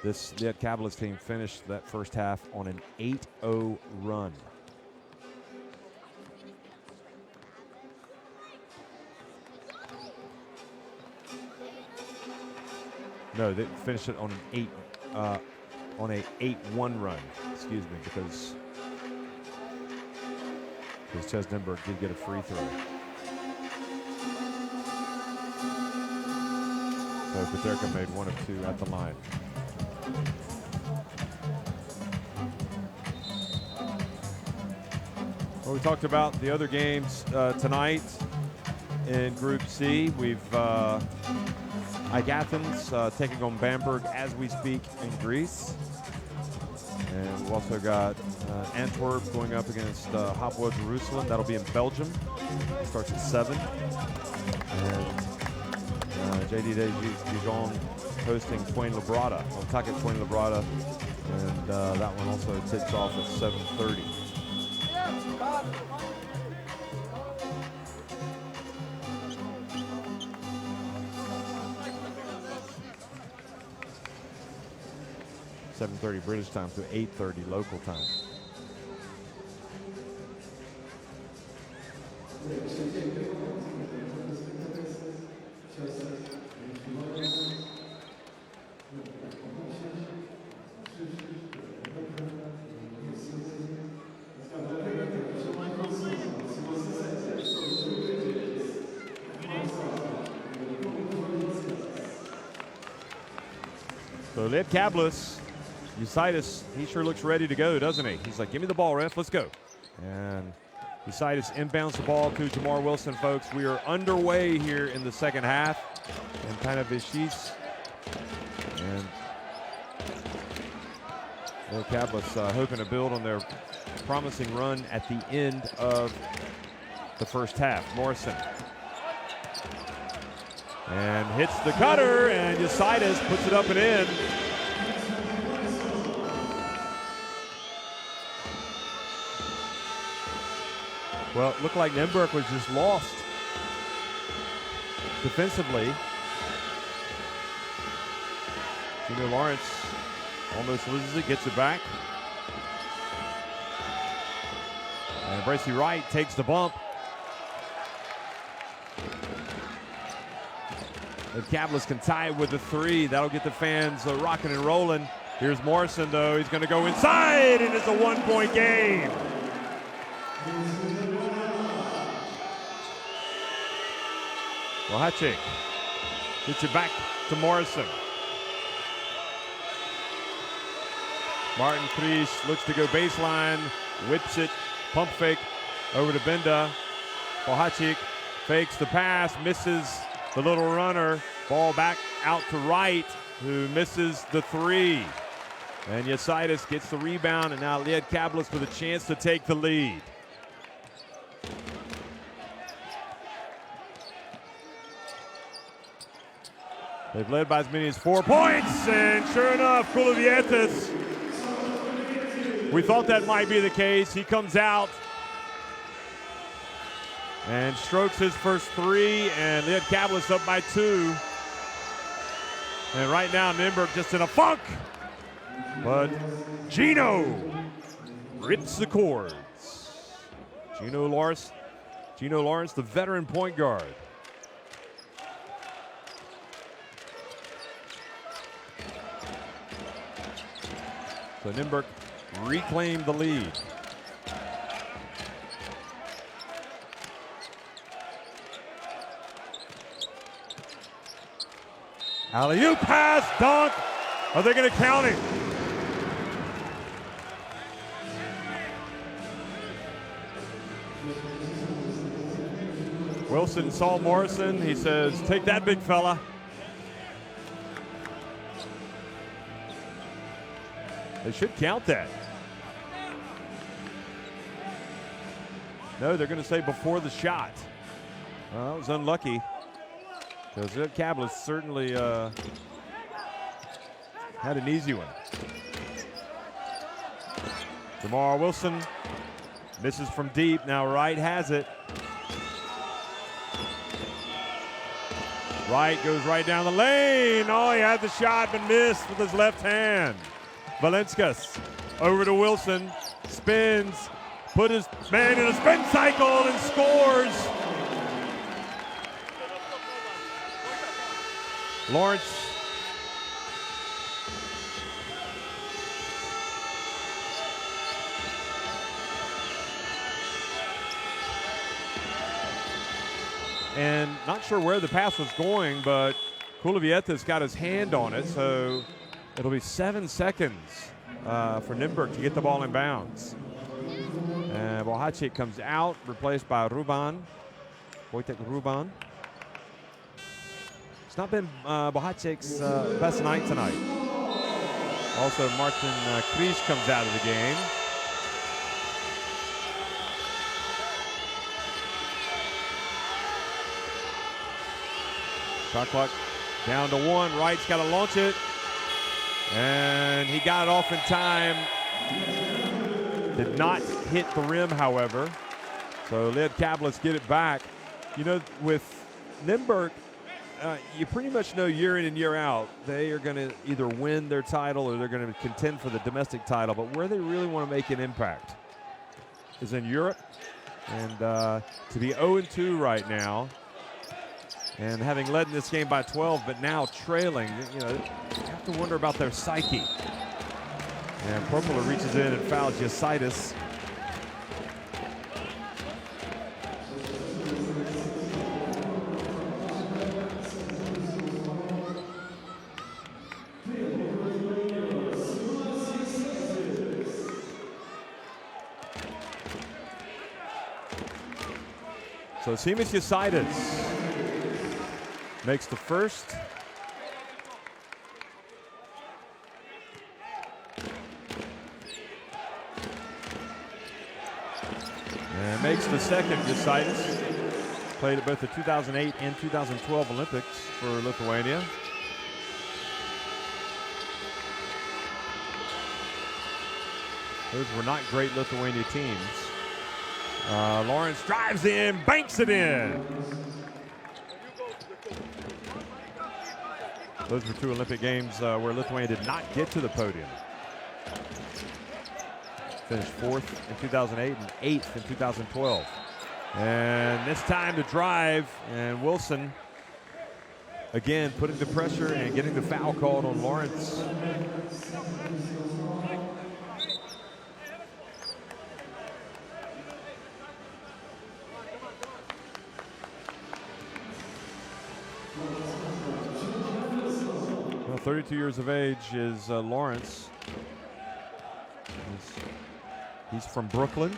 this Lietkabelis team finished that first half on an 8-0 run. No, they finished it on an 8-1 run. Excuse me, because Chesnimberg did get a free throw. So Peterka made 1 of 2 at the line. Well, we talked about the other games tonight in Group C. We've IK Athens taking on Bamberg as we speak in Greece. And we've also got Antwerp going up against Hapoel Jerusalem. That'll be in Belgium. It starts at 7. And JD Dijon hosting Twain Labrada. On Taket Twain Labrada. And that one also tips off at 7:30. .30 British time to 8:30 local time. So Lietkabelis, Eusitis, he sure looks ready to go, doesn't he? He's like, give me the ball, ref, let's go. And Eusitis inbounds the ball to Jamar Wilson, folks. We are underway here in the second half. And Panavishis and Lietkabelis hoping to build on their promising run at the end of the first half. Morrison. And hits the cutter, and Eusitis puts it up and in. Well, it looked like Nymburk was just lost defensively. Junior Lawrence almost loses it, gets it back. And Bracy Wright takes the bump. If Lietkabelis can tie it with a 3, that'll get the fans rocking and rolling. Here's Morrison, though. He's going to go inside, and it's a 1-point game. Bohacik gets it back to Morrison. Martin Kries looks to go baseline, whips it, pump fake over to Benda. Bohacik fakes the pass, misses the little runner. Ball back out to Wright, who misses the 3. And Yasaitis gets the rebound, and now Lietkabelis with a chance to take the lead. They've led by as many as 4 points, and sure enough, Kulavietis. We thought that might be the case. He comes out and strokes his first 3, and Lietkabelis up by 2. And right now, Nymburk just in a funk. But Gino rips the cords. Gino Lawrence, the veteran point guard. So Nymburk reclaimed the lead. Alley-oop pass, dunk. Are they going to count it? Wilson saw Morrison. He says, take that, big fella. They should count that. No, they're going to say before the shot. Well, that was unlucky, because Lietkabelis certainly had an easy one. Jamar Wilson misses from deep. Now Wright has it. Wright goes right down the lane. Oh, he had the shot but missed with his left hand. Valenciunas over to Wilson, spins, put his man in a spin cycle and scores. Lawrence and not sure where the pass was going, but Kulavietis got his hand on it, so it'll be 7 seconds for Nymburk to get the ball in bounds. And Bohacic comes out, replaced by Ruban, Wojtek Ruban. It's not been Bohacic's best night tonight. Also, Martin Krish comes out of the game. Shot clock down to 1. Wright's got to launch it. And he got it off in time. Did not hit the rim, however. So Lietkabelis get it back. You know, with Nymburk, you pretty much know year in and year out they are going to either win their title or they're going to contend for the domestic title. But where they really want to make an impact is in Europe. And to be 0-2 right now, and having led in this game by 12, but now trailing, you know, you have to wonder about their psyche. And Porpola reaches in and fouls Yasaitis. So Simas Yasaitis makes the first. And makes the second. Yasaitis played at both the 2008 and 2012 Olympics for Lithuania. Those were not great Lithuania teams. Lawrence drives in, banks it in. Those were 2 Olympic games where Lithuania did not get to the podium. Finished 4th in 2008 and 8th in 2012. And this time to drive, and Wilson again putting the pressure and getting the foul called on Lawrence. Well, 32 years of age is Lawrence. He's from Brooklyn.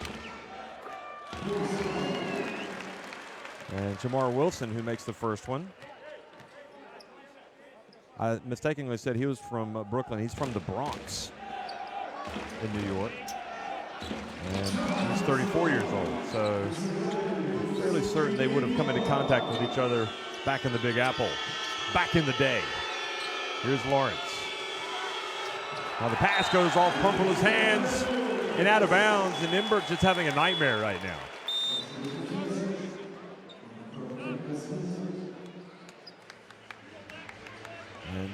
And Jamar Wilson, who makes the first one. I mistakenly said he was from Brooklyn. He's from the Bronx. in New York. And he's 34 years old, so I'm fairly certain they would have come into contact with each other back in the Big Apple, back in the day. Here's Lawrence. Now the pass goes off Pumperla's hands and out of bounds, and Nymburk just having a nightmare right now. And,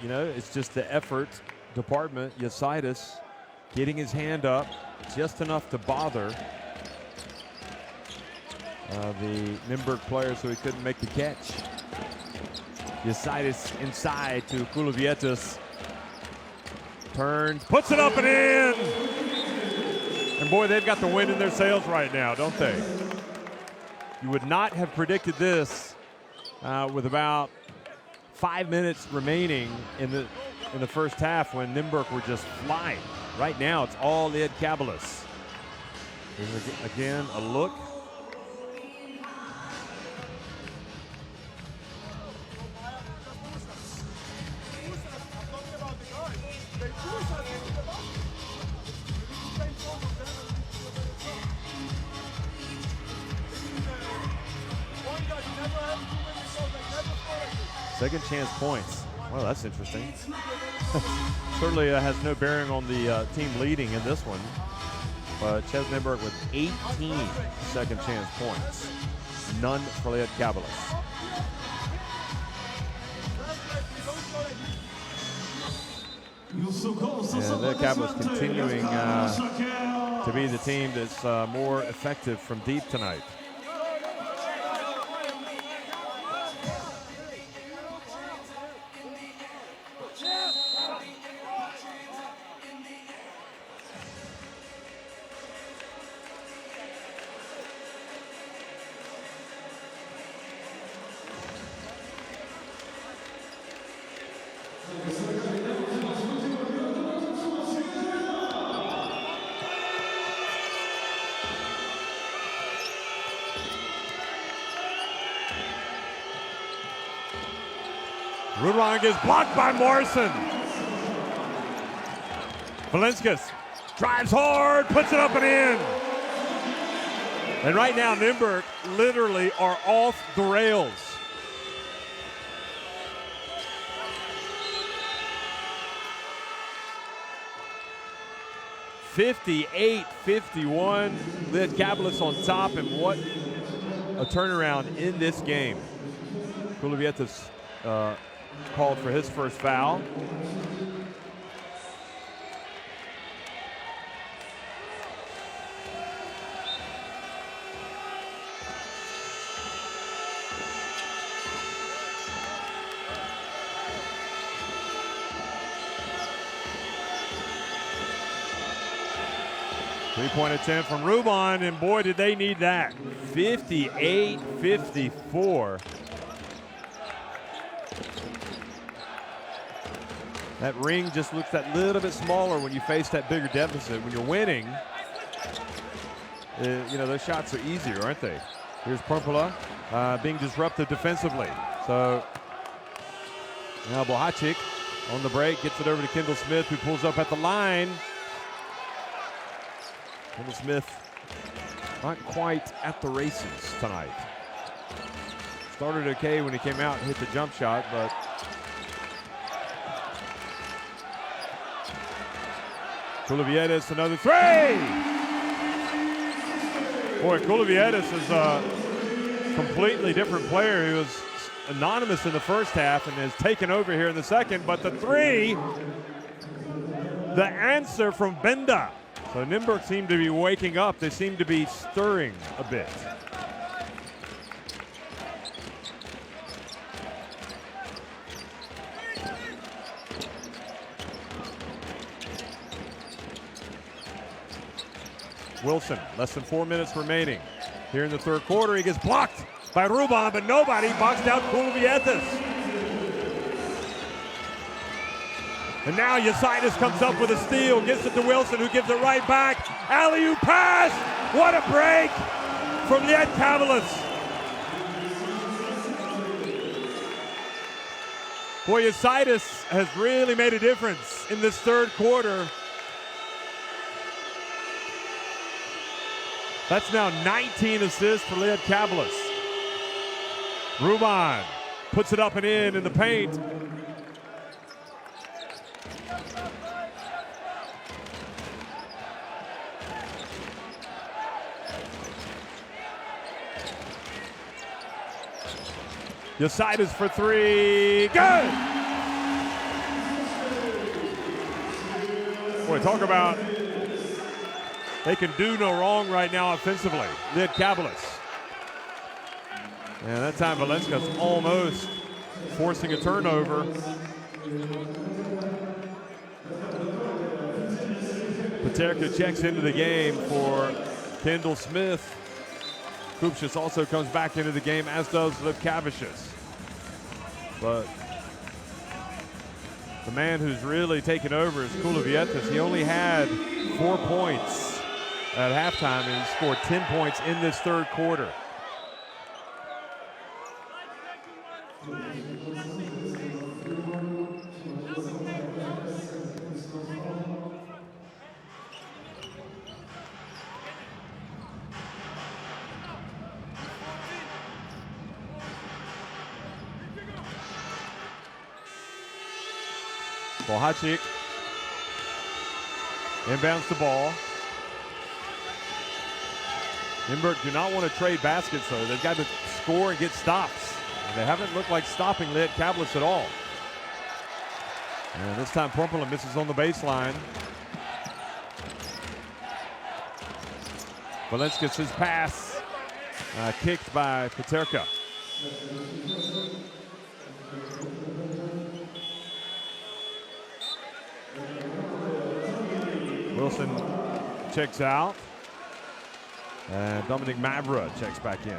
you know, it's just the effort department. Yasaitis getting his hand up just enough to bother the Nymburk player so he couldn't make the catch. Yasaitis inside to Kulavietis. Turns, puts it up and in. And boy, they've got the wind in their sails right now, don't they? You would not have predicted this with about 5 minutes remaining in the first half when Nymburk were just flying. Right now, it's all Lietkabelis. Here's again a look. Second chance points. Well, that's interesting. Certainly has no bearing on the team leading in this one. But Ches Nymburk with 18 second chance points. None for Lietkabelis. And Lietkabelis continuing to be the team that's more effective from deep tonight. Rudwang is blocked by Morrison. Valinskas drives hard, puts it up and in. And right now, Nymburk literally are off the rails. (58-51). Lietkabelis on top, and what a turnaround in this game. Kulavietis called for his first foul. Three-point attempt from Ruban, and boy, did they need that. 58-54. That ring just looks that little bit smaller when you face that bigger deficit. When you're winning, you know, those shots are easier, aren't they? Here's Pumperla being disrupted defensively. So now Bohacic on the break gets it over to Kendall Smith, who pulls up at the line. Kendall Smith not quite at the races tonight. Started okay when he came out and hit the jump shot, but Kulavietis, another three! Boy, Kulavietis is a completely different player. He was anonymous in the first half and has taken over here in the second, but the three, the answer from Benda. So Nymburk seemed to be waking up. They seem to be stirring a bit. Wilson, less than 4 minutes remaining. Here in the third quarter, he gets blocked by Ruban, but nobody boxed out Kulavietis. And now Yasaitis comes up with a steal, gets it to Wilson, who gives it right back. Alley-oop pass! What a break from Lietkabelis. Boy, Yasaitis has really made a difference in this third quarter. That's now 19 assists for Lead Kabelis. Ruban puts it up and in the paint. Yosaitis for three. Good! Boy, talk about they can do no wrong right now offensively. Lead Kabelis. And that time Valencia's almost forcing a turnover. Peterka checks into the game for Kendall Smith. Kupchis also comes back into the game, as does Lefkavicius. But the man who's really taken over is Kulavietis. He only had 4 points at halftime, and he scored 10 points in this third quarter. Bohacik inbounds the ball. Nymburk do not want to trade baskets, though. They've got to score and get stops. And they haven't looked like stopping Lead Kabelis at all. And this time Purple misses on the baseline. Valencia's his pass kicked by Peterka. Wilson checks out, and Dominic Mavra checks back in.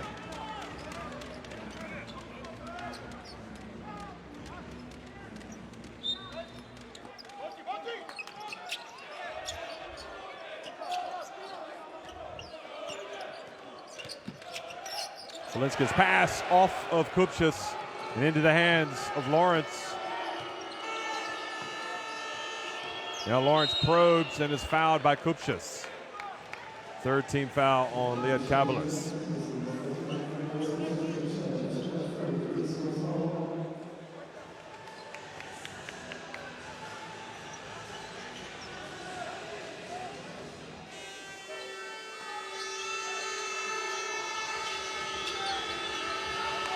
Valencia's pass off of Kupchis and into the hands of Lawrence. Now Lawrence probes and is fouled by Kupchis. Third team foul on Lead Kabelis.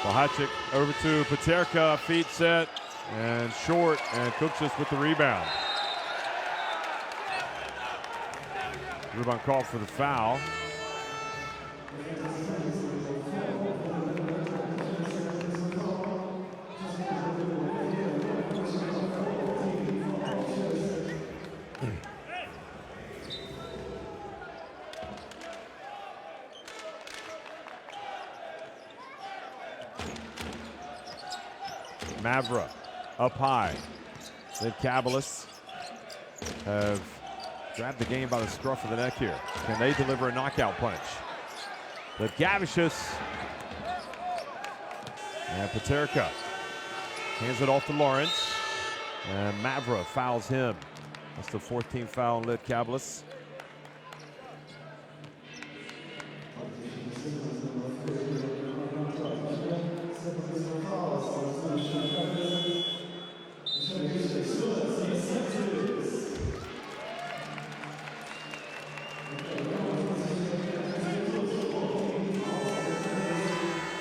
Bohacik over to Peterka, feet set and short, and Kupchis with the rebound. Ruban called for the foul. Mavra up high. Lead Kabelis have grabbed the game by the scruff of the neck here. Can they deliver a knockout punch? Lefkavicius and Peterka hands it off to Lawrence, and Mavra fouls him. That's the 14th foul on Lead Kabelis.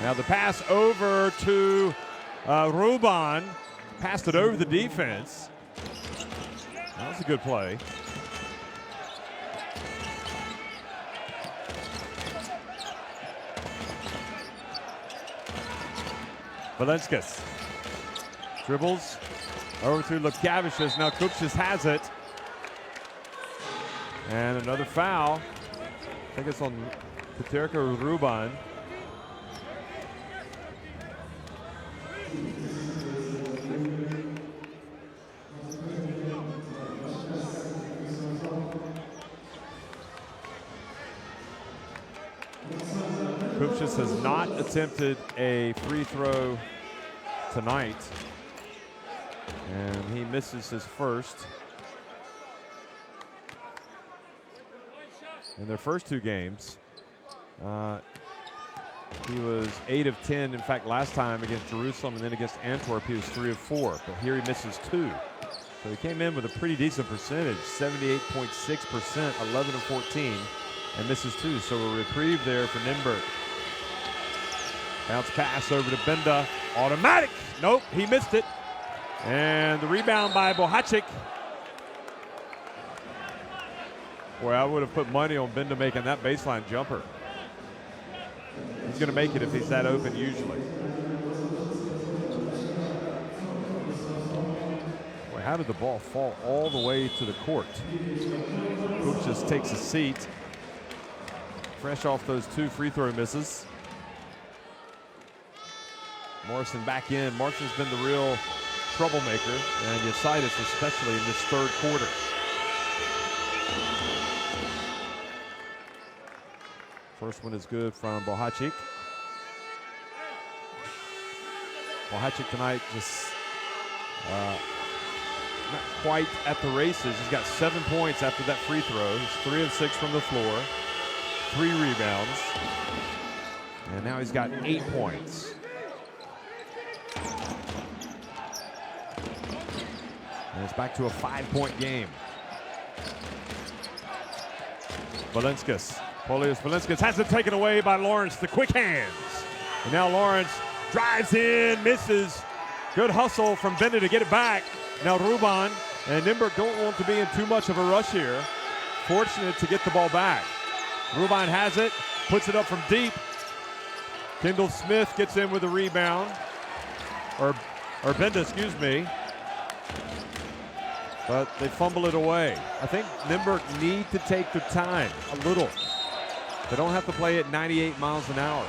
Now the pass over to Ruban, passed it over the defense. That was a good play. Valencias dribbles over to Lefkavicius. Now Kupchis has it. And another foul. I think it's on Peterka or Ruban. Kupchis has not attempted a free throw tonight, and he misses his first. In their first two games, He was 8 of 10, in fact, last time against Jerusalem, and then against Antwerp, he was 3 of 4. But here he misses 2. So he came in with a pretty decent percentage, 78.6%, 11 of 14, and misses 2. So a reprieve there for Nymburk. Bounce pass over to Benda. Automatic. Nope, he missed it. And the rebound by Bohacic. Boy, I would have put money on Benda making that baseline jumper. He's going to make it if he's that open usually. Boy, how did the ball fall all the way to the court? Coach just takes a seat. Fresh off those 2 free throw misses. Morrison back in. Morrison's been the real troublemaker, and Yasitis especially in this third quarter. First one is good from Bohacic. Bohacic tonight just not quite at the races. He's got 7 points after that free throw. He's 3 of 6 from the floor, 3 rebounds, and now he's got 8 points. And it's back to a 5-point game. Valencius. Polius Valencius has it taken away by Lawrence, the quick hands. And now Lawrence drives in, misses. Good hustle from Benda to get it back. Now Ruban and Nymburk don't want to be in too much of a rush here. Fortunate to get the ball back. Ruban has it, puts it up from deep. Kendall Smith gets in with a rebound. Or Benda, excuse me. But they fumble it away. I think Nymburk need to take their time a little. They don't have to play at 98 miles an hour.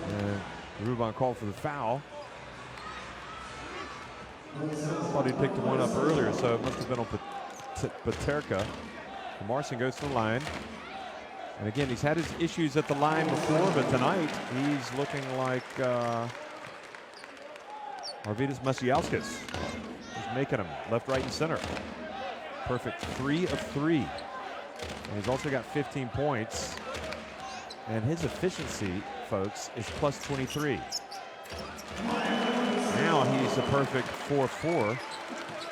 And Ruban called for the foul. Thought he picked one up earlier, so it must have been on Paterka. Marcin goes to the line. And again, he's had his issues at the line before, but tonight he's looking like Arvydas Masiauskas. He's making them left, right, and center. Perfect 3 of 3. And he's also got 15 points. And his efficiency, folks, is plus 23. Now he's a perfect 4-4.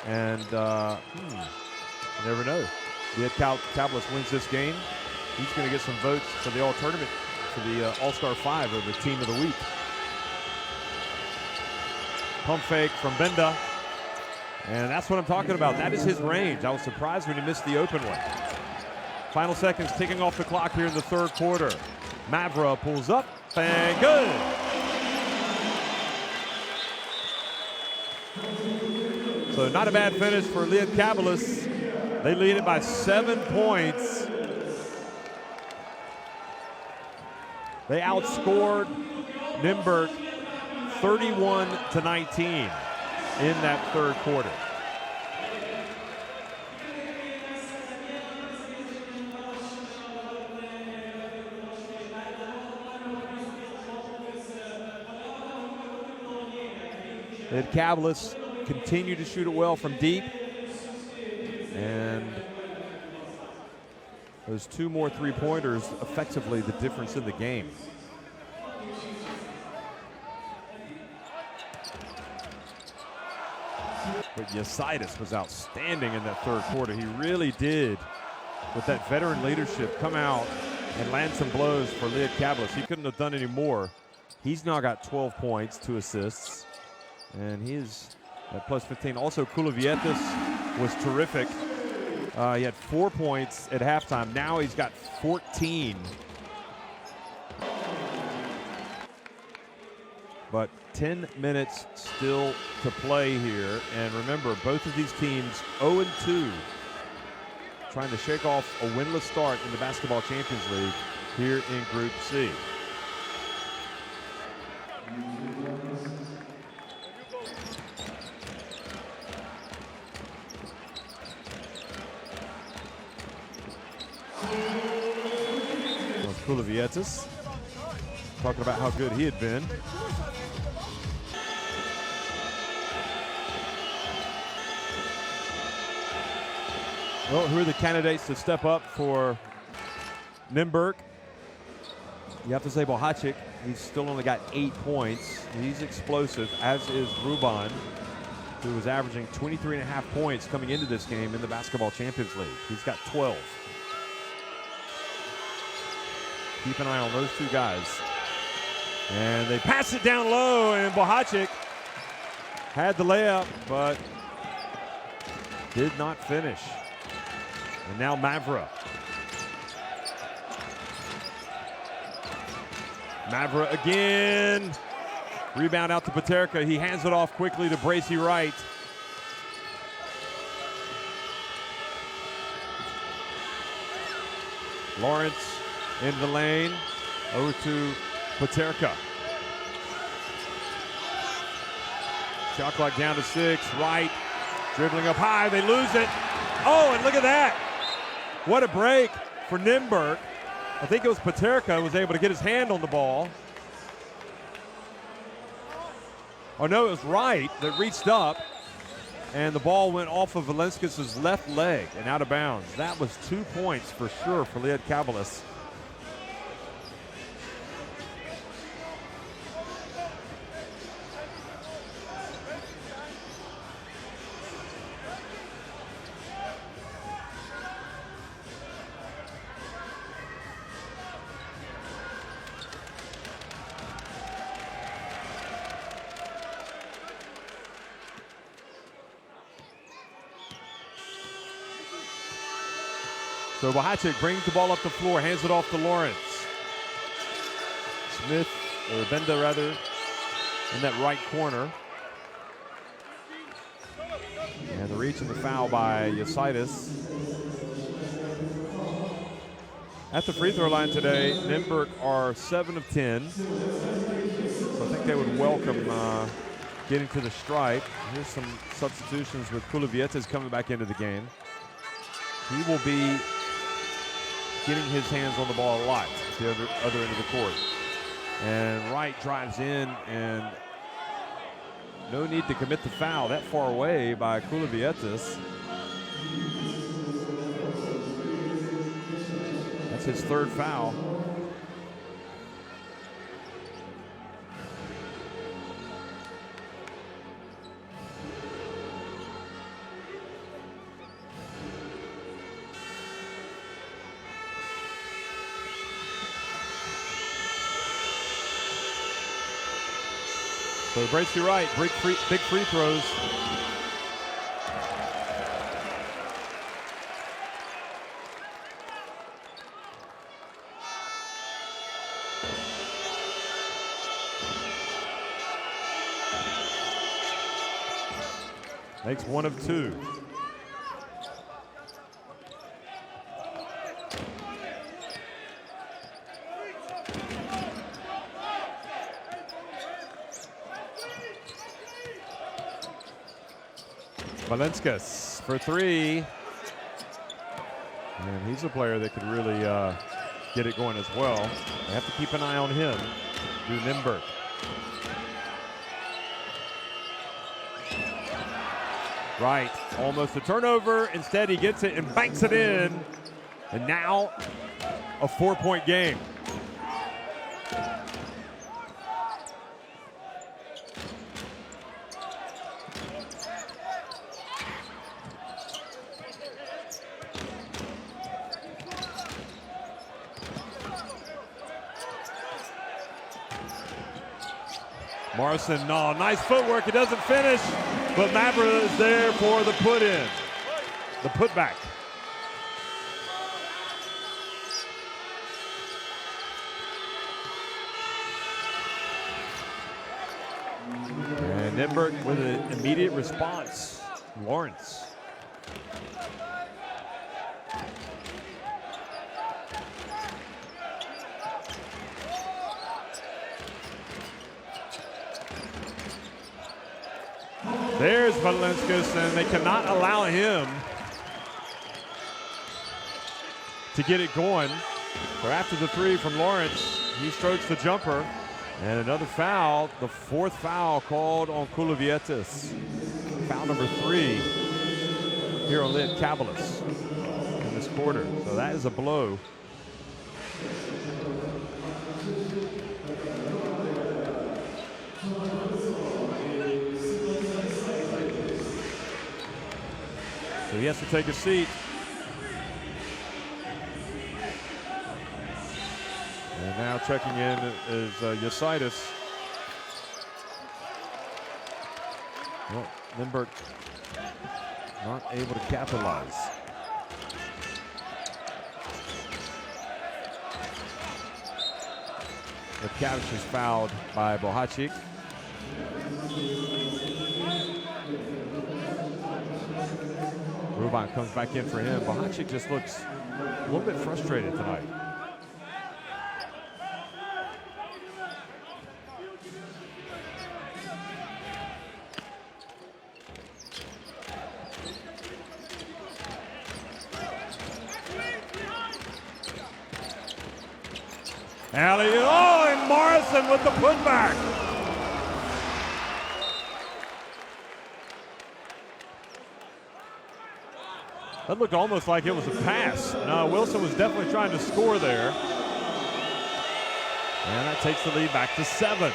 And you never know. If Cowboys wins this game, he's going to get some votes for the all-tournament, for the All-Star 5 or the Team of the Week. Pump fake from Benda. And that's what I'm talking about. That is his range. I was surprised when he missed the open one. Final seconds ticking off the clock here in the third quarter. Mavra pulls up and good. So not a bad finish for Lietkabelis. They lead it by 7 points. They outscored Nymburk 31-19 in that third quarter. Lietkabelis continue to shoot it well from deep. And those 2 more three-pointers, effectively the difference in the game. But Yasitis was outstanding in that third quarter. He really did, with that veteran leadership, come out and land some blows for Lietkabelis. He couldn't have done any more. He's now got 12 points, 2 assists, and he is at plus 15. Also, Kulavietis was terrific. He had 4 points at halftime. Now he's got 14. But 10 minutes still to play here. And remember, both of these teams 0-2, trying to shake off a winless start in the Basketball Champions League here in Group C. Kulavietis. talking about how good he had been. Well, who are the candidates to step up for Nymburk? You have to say Bohacic. He's still only got 8 points. He's explosive, as is Ruban, who was averaging 23.5 points coming into this game in the Basketball Champions League. He's got 12. Keep an eye on those two guys. And they pass it down low, and Bohacic had the layup, but did not finish. And now Mavra. Mavra again. Rebound out to Peterka. He hands it off quickly to Bracy Wright. Lawrence into the lane. Over to Peterka. Shot clock down to 6. Wright dribbling up high. They lose it. Oh, and look at that. What a break for Nymburk. I think it was Peterka was able to get his hand on the ball. Oh no, it was Wright that reached up, and the ball went off of Valenskis' left leg and out of bounds. That was 2 points for sure for Liad Kabelis. So Bohacic brings the ball up the floor, hands it off to Lawrence. Smith, or Benda rather, in that right corner. And the reach and the foul by Yasitis. At the free throw line today, Nymburk are 7 of 10. So I think they would welcome getting to the stripe. Here's some substitutions with Kulavietes coming back into the game. He will be getting his hands on the ball a lot at the other end of the court. And Wright drives in, and no need to commit the foul that far away by Kulavietes. That's his 3rd foul. So Bracy Wright, big free throws. Makes 1 of 2. Valenskis for 3. And he's a player that could really get it going as well. They have to keep an eye on him, do Nymburk. Right, almost a turnover. Instead, he gets it and banks it in. And now a 4-point game. Morrison, no, nice footwork. It doesn't finish, but Mavra is there for the put-in, the putback. And Nymburk with an immediate response. Lawrence. There's Valenskis, and they cannot allow him to get it going. So after the 3 from Lawrence, he strokes the jumper. And another foul, the fourth foul called on Kulivietis. Foul number 3 here on Lietkabelis in this quarter. So that is a blow. So he has to take a seat. And now checking in is Yositis. Well, Lindbergh not able to capitalize. Lietkabelis is fouled by Bohacic. Ruban comes back in for him. Bohacic just looks a little bit frustrated tonight. Oh, and Morrison with the putback. That looked almost like it was a pass. No, Wilson was definitely trying to score there. And that takes the lead back to 7.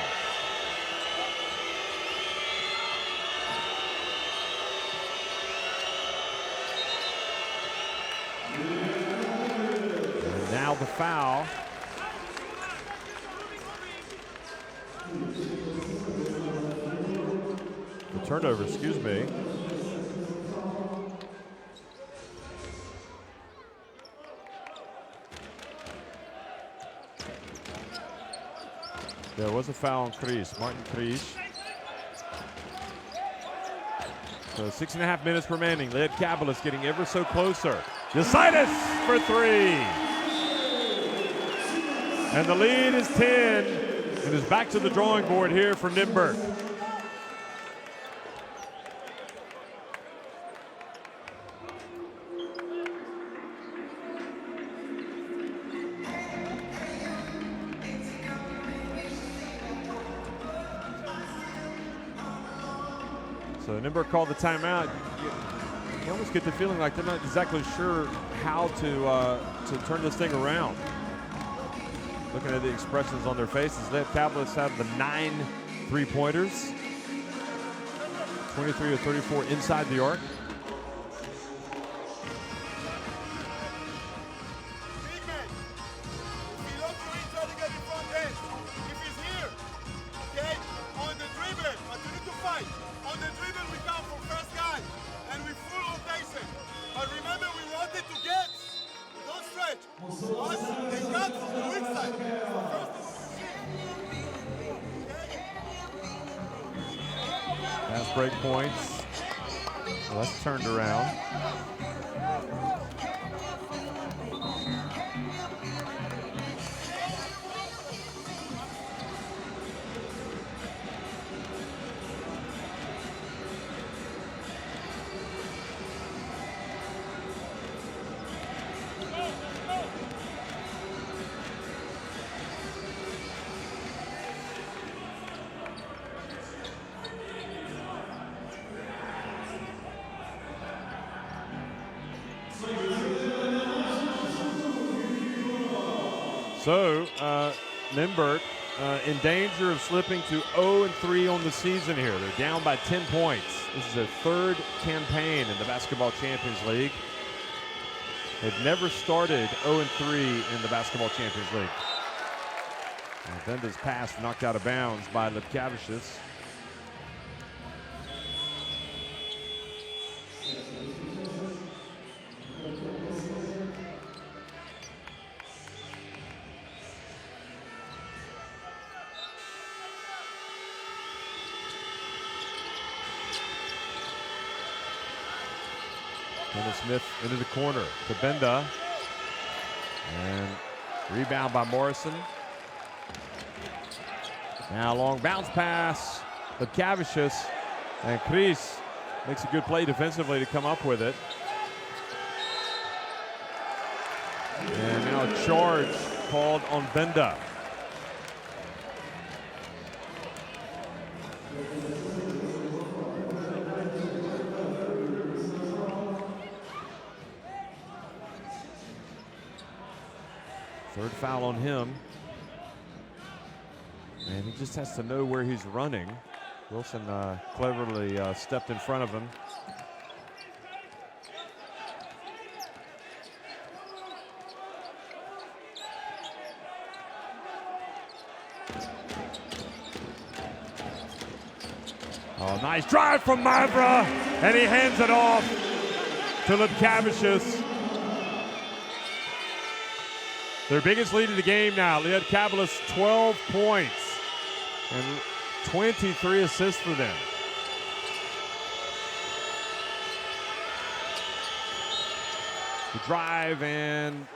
And now the foul. The turnover, excuse me. There was a foul on Kries, Martin Kries. So 6.5 minutes remaining. Lietkabelis getting ever so closer. Yositis for 3. And the lead is 10. It is back to the drawing board here for Nymburk. So Nymburk called the timeout. You almost get the feeling like they're not exactly sure how to turn this thing around. Looking at the expressions on their faces, Lietkabelis have the 9 3-pointers, 23 of 34 inside the arc. Big man, if he loves you, try to get in front end. If he's here, okay, on the dribble, but you need to fight. On the dribble, we come from first guy, and we full rotation. But remember, we wanted to get. We don't stretch. Once they cut from the weak side. Fast break points. Less turned around. So, Nymburk in danger of slipping to 0-3 on the season here. They're down by 10 points. This is their 3rd campaign in the Basketball Champions League. They've never started 0-3 in the Basketball Champions League. And Benda's pass knocked out of bounds by Lietkabelis. Dennis Smith into the corner to Benda. And rebound by Morrison. Now long bounce pass. Lietkabelis. And Kries makes a good play defensively to come up with it. And now a charge called on Benda. Third foul on him. And he just has to know where he's running. Wilson cleverly stepped in front of him. Oh, nice drive from Mavra, and he hands it off to Litkavicius. Their biggest lead of the game now. Lietkabelis 12 points and 23 assists for them. The drive, and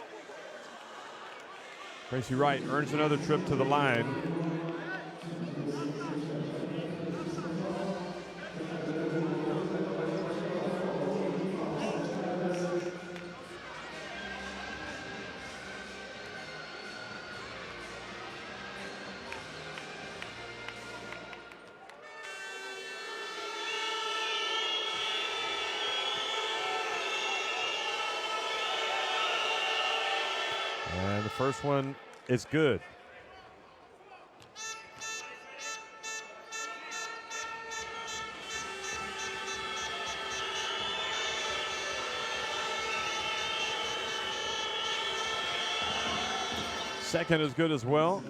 Tracy Wright earns another trip to the line. And the first one is good. Second is good as well.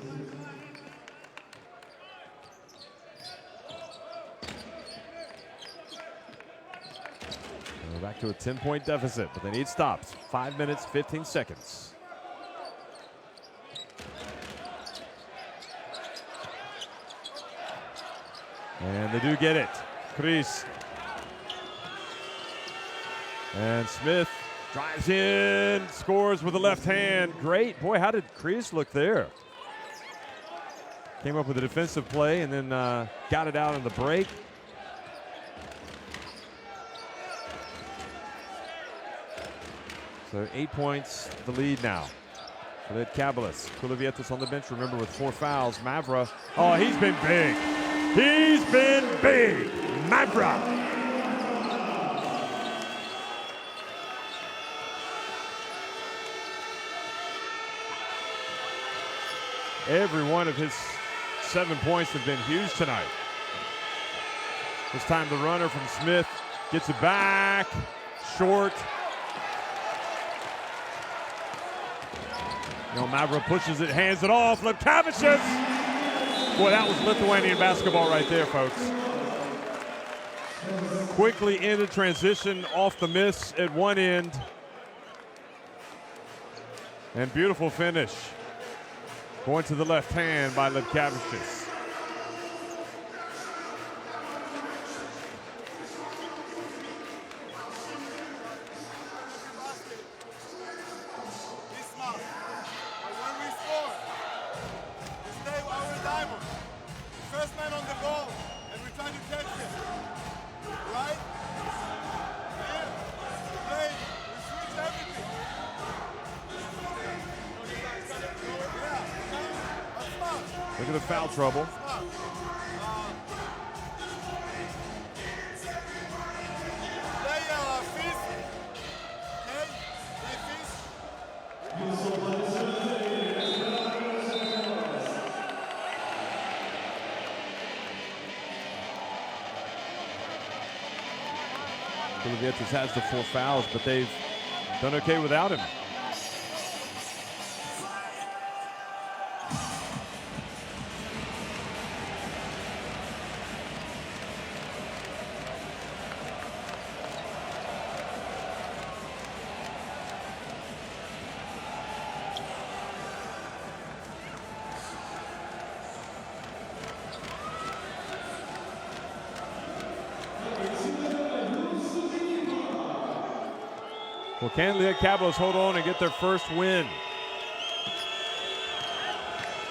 We're back to a 10-point deficit, but they need stops. 5 minutes, 15 seconds. And they do get it. Chris. And Smith drives in, scores with the left hand. Great. Boy, how did Chris look there? Came up with a defensive play and then got it out on the break. So 8 points, the lead now. Lietkabelis. Kulivietis on the bench, remember, with 4 fouls. Mavra, oh, he's been big. He's been big. Mavra. Every one of his 7 points have been huge tonight. This time the runner from Smith gets it back. Short. You know, Mavra pushes it, hands it off. Litkavicius. Boy, that was Lithuanian basketball right there, folks. Quickly into transition off the miss at one end. And beautiful finish. Going to the left hand by Litkavicius. Look at the foul trouble. Kulivietis has the 4 fouls, but they've done okay without him. Well, can Lietkabelis hold on and get their first win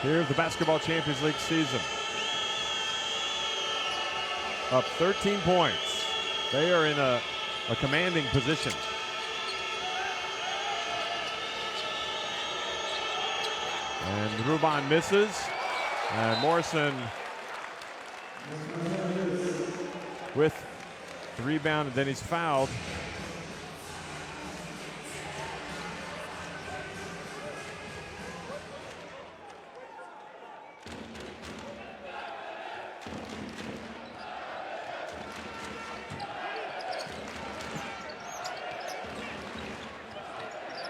here of the Basketball Champions League season? Up 13 points. They are in a commanding position. And Ruban misses. And Morrison with the rebound, and then he's fouled.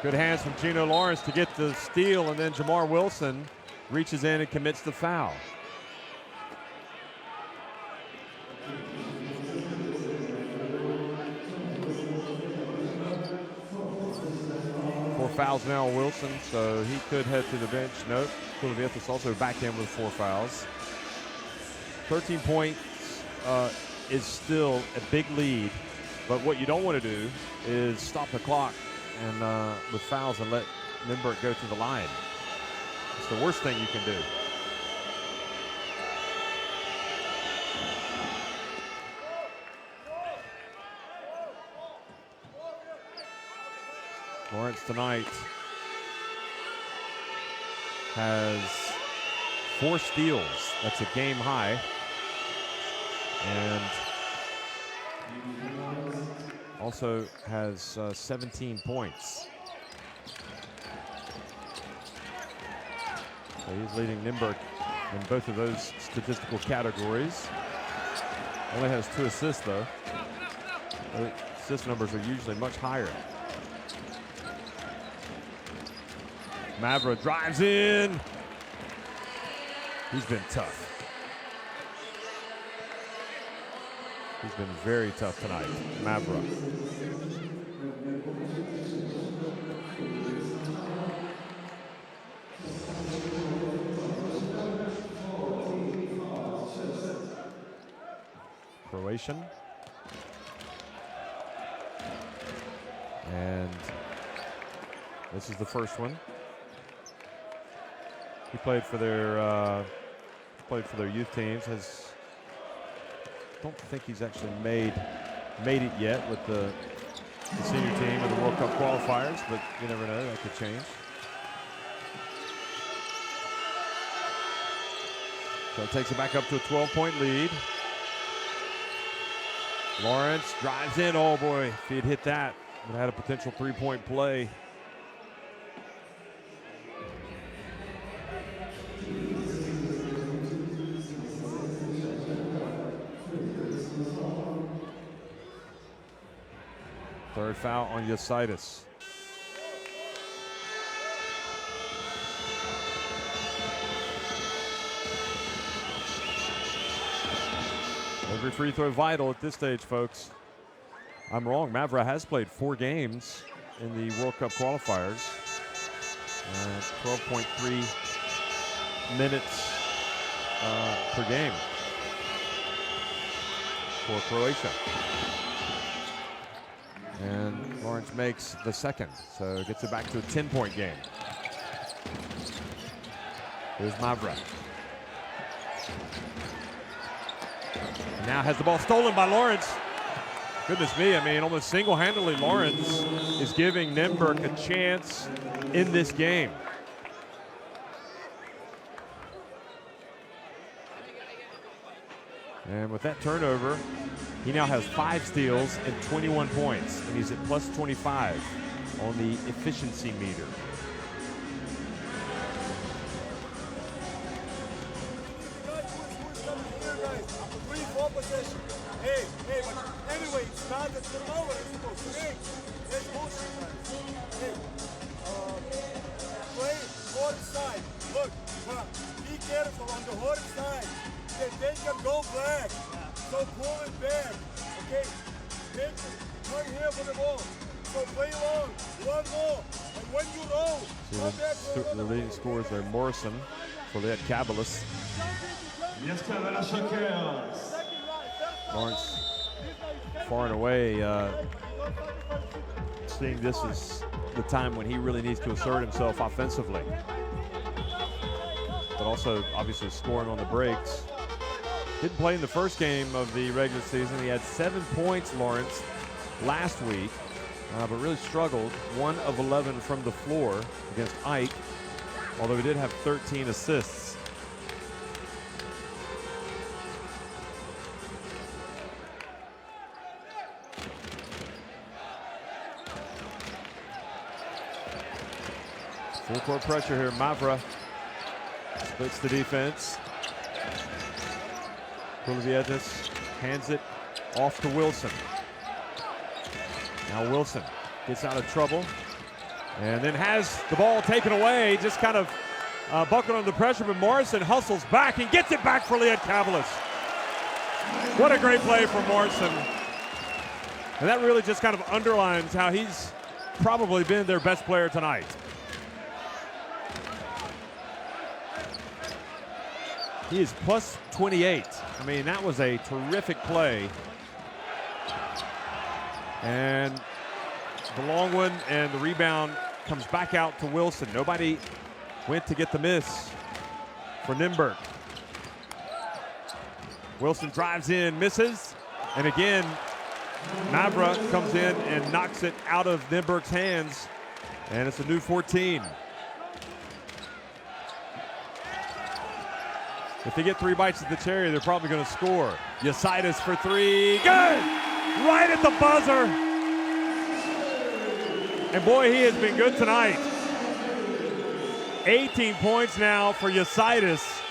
Good hands from Gino Lawrence to get the steal, and then Jamar Wilson reaches in and commits the foul. Four fouls now on Wilson, so he could head to the bench. Nope. Kulavietis also back in with 4 fouls. 13 points is still a big lead, but what you don't want to do is stop the clock and with fouls and let Nymburk go to the line. It's the worst thing you can do. Lawrence tonight has 4 steals. That's a game high. And also has 17 points. So he's leading Nymburk in both of those statistical categories. Only has 2 assists though. The assist numbers are usually much higher. Mavra drives in. He's been tough. He's been very tough tonight, Mavra. Croatian. And this is the first one. He played for their youth teams. Don't think he's actually made it yet with the senior team and the World Cup qualifiers, but you never know, that could change. So it takes it back up to a 12-point lead. Lawrence drives in. Oh boy, if he had hit that, would have had a potential 3-point play. Third foul on Yasitis. Every free throw vital at this stage, folks. I'm wrong. Mavra has played 4 games in the World Cup qualifiers. 12.3 minutes per game for Croatia. And Lawrence makes the second, so gets it back to a 10-point game. Here's Mavra. Now has the ball stolen by Lawrence. Goodness me, I mean, almost single-handedly Lawrence is giving Nymburk a chance in this game. And with that turnover, he now has 5 steals and 21 points, and he's at plus 25 on the efficiency meter. Hey, but anyway, it's not the turnover, it's the mistake. That's bullshit, guys. Hey, play hard side. Look, be careful on the hard side. They can go back. So pull it back. Okay? Right here for the ball. So play long, one more. And when you roll, go back for the leading scorers there, Morrison for the Kabalis. Lawrence far and away seeing this as the time when he really needs to assert himself offensively. But also obviously scoring on the breaks. Didn't play in the first game of the regular season. He had 7 points, Lawrence, last week, but really struggled. 1 of 11 from the floor against Ike, although he did have 13 assists. Full court pressure here. Mavra splits the defense. Kulivietis hands it off to Wilson. Now Wilson gets out of trouble and then has the ball taken away. Just kind of buckled under pressure, but Morrison hustles back and gets it back for Lietkabelis. What a great play from Morrison. And that really just kind of underlines how he's probably been their best player tonight. He is plus 28. I mean, that was a terrific play. And the long one, and the rebound comes back out to Wilson. Nobody went to get the miss for Nymburk. Wilson drives in, misses, and again, Mavra comes in and knocks it out of Nymburk's hands, and it's a new 14. If they get 3 bites at the cherry, they're probably going to score. Yasaitis for 3, good! Right at the buzzer. And boy, he has been good tonight. 18 points now for Yasaitis.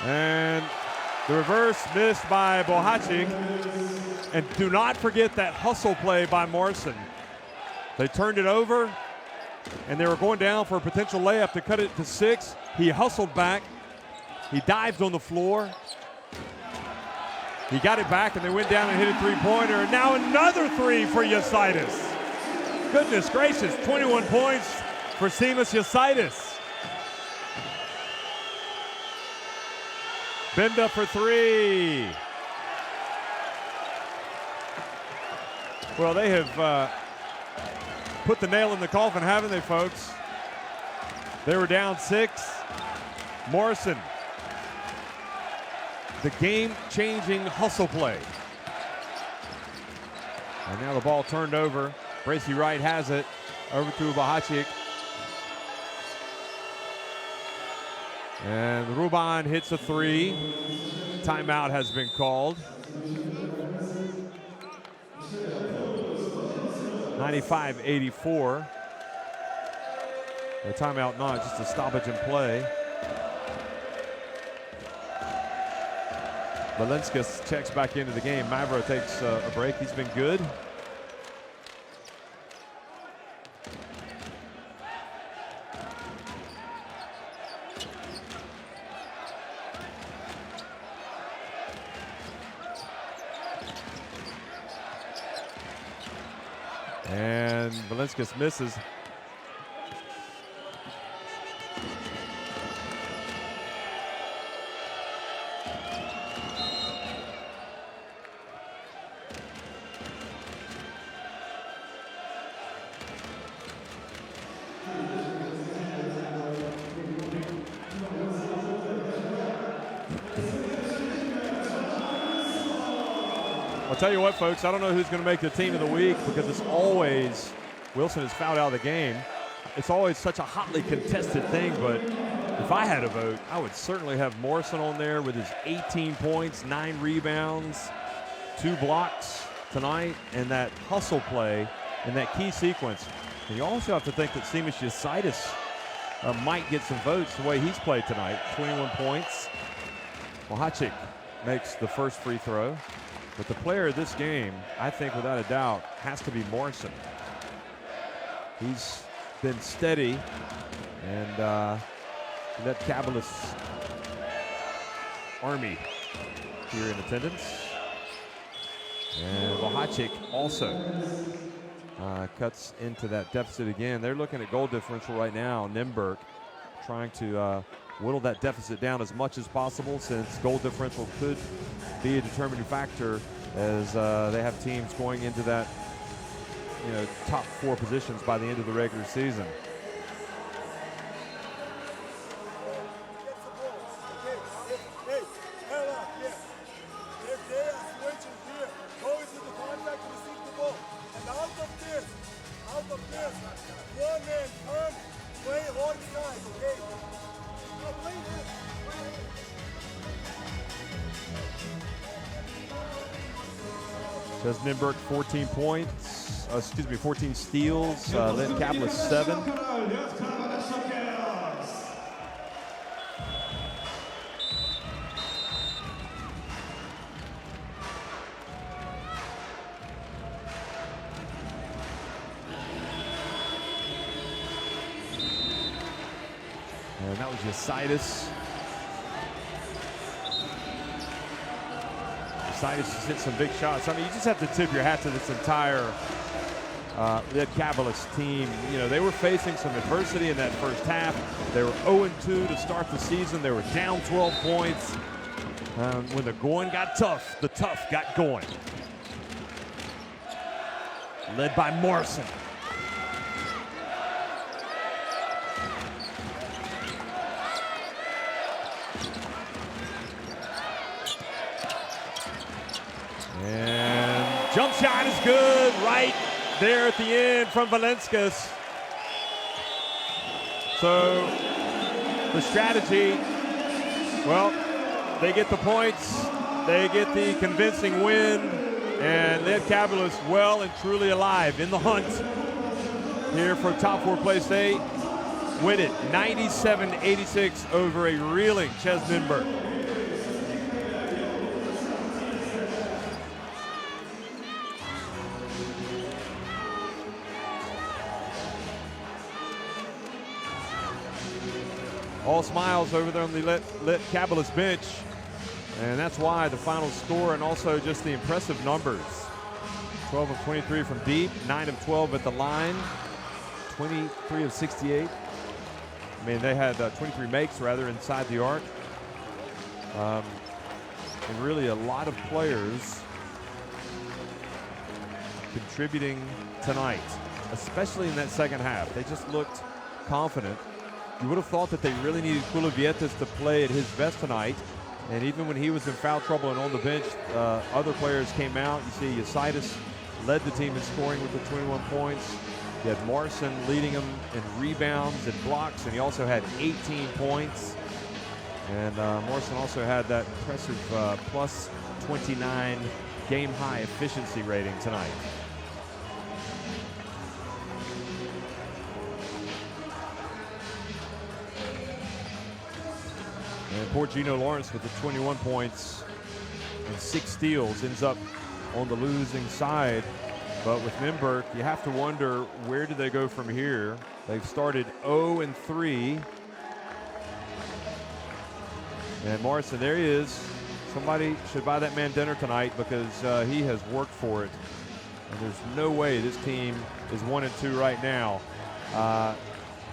And the reverse missed by Bohacic. And do not forget that hustle play by Morrison. They turned it over, and they were going down for a potential layup to cut it to 6. He hustled back. He dived on the floor. He got it back, and they went down and hit a 3-pointer. And now another 3 for Yasaitis. Goodness gracious, 21 points for Simas Yasaitis. Benda for 3. Well, they have put the nail in the coffin, haven't they, folks? They were down 6. Morrison, the game-changing hustle play. And now the ball turned over. Bracy Wright has it over to Bohacic. And Ruban hits a 3. Timeout has been called. 95-84. A timeout not, just a stoppage in play. Valencius checks back into the game. Mavra takes a break. He's been good. And Valencius misses. I'll tell you what, folks, I don't know who's going to make the team of the week because it's always, Wilson is fouled out of the game. It's always such a hotly contested thing, but if I had a vote, I would certainly have Morrison on there with his 18 points, 9 rebounds, 2 blocks tonight, and that hustle play and that key sequence. And you also have to think that Simas Yasaitis might get some votes the way he's played tonight. 21 points. Bohacic makes the first free throw. But the player of this game, I think without a doubt, has to be Morrison. He's been steady, and that Cabalist army here in attendance. And Bohacic also cuts into that deficit again. They're looking at goal differential right now. Nymburk trying to whittle that deficit down as much as possible, since goal differential could be a determining factor as they have teams going into that, top 4 positions by the end of the regular season. Says Nymburk 14 points, 14 steals. Led Cabalist 7. And that was Yositis. Yositis just hit some big shots. I mean, you just have to tip your hat to this entire Led Cabalist team. You know, they were facing some adversity in that first half. They were 0-2 to start the season. They were down 12 points. When the going got tough, the tough got going. Led by Morrison. And jump shot is good right there at the end from Valencius. So the strategy, well, they get the points, they get the convincing win, and Led Cabalist well and truly alive in the hunt here for top 4 place. They win it 97-86 over a reeling Ches Nienberg. All smiles over there on the Led Cabalist bench, and that's why the final score and also just the impressive numbers. 12 of 23 from deep, 9 of 12 at the line, 23 of 68. I mean, they had 23 makes rather inside the arc. And really a lot of players contributing tonight, especially in that second half. They just looked confident. You would have thought that they really needed Culavietes to play at his best tonight. And even when he was in foul trouble and on the bench, other players came out. You see Yositis led the team in scoring with the 21 points. You had Morrison leading them in rebounds and blocks, and he also had 18 points. And Morrison also had that impressive plus 29 game-high efficiency rating tonight. And poor Gino Lawrence with the 21 points and 6 steals ends up on the losing side. But with Nienberg, you have to wonder, where do they go from here? They've started 0-3. And Morrison, there he is. Somebody should buy that man dinner tonight because he has worked for it. And there's no way this team is 1-2 right now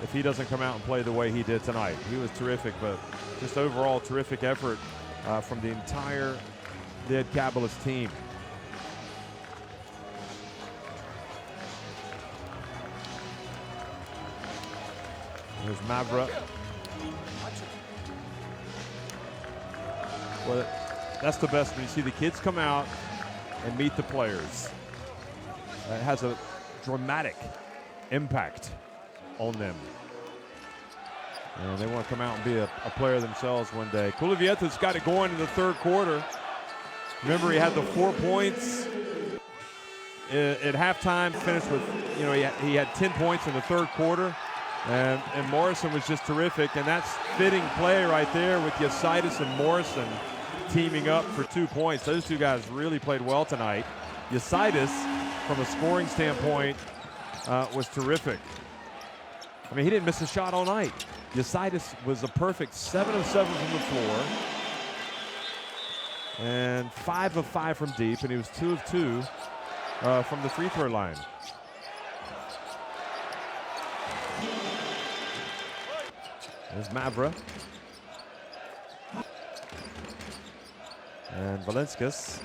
if he doesn't come out and play the way he did tonight. He was terrific, but just overall terrific effort from the entire Led Cabalist team. There's Mavra. Well, that's the best when you see the kids come out and meet the players. It has a dramatic impact on them. And they want to come out and be a player themselves one day. Culavietes got it going in the third quarter. Remember, he had the 4 points at halftime, finished with, you know, he had 10 points in the third quarter. And Morrison was just terrific, and that's fitting play right there with Yositis and Morrison teaming up for 2 points. Those two guys really played well tonight. Yositis, from a scoring standpoint, was terrific. I mean, he didn't miss a shot all night. Yositis was a perfect 7 of 7 from the floor and 5 of 5 from deep, and he was 2 of 2 from the free throw line. There's Mavra. And Valencius.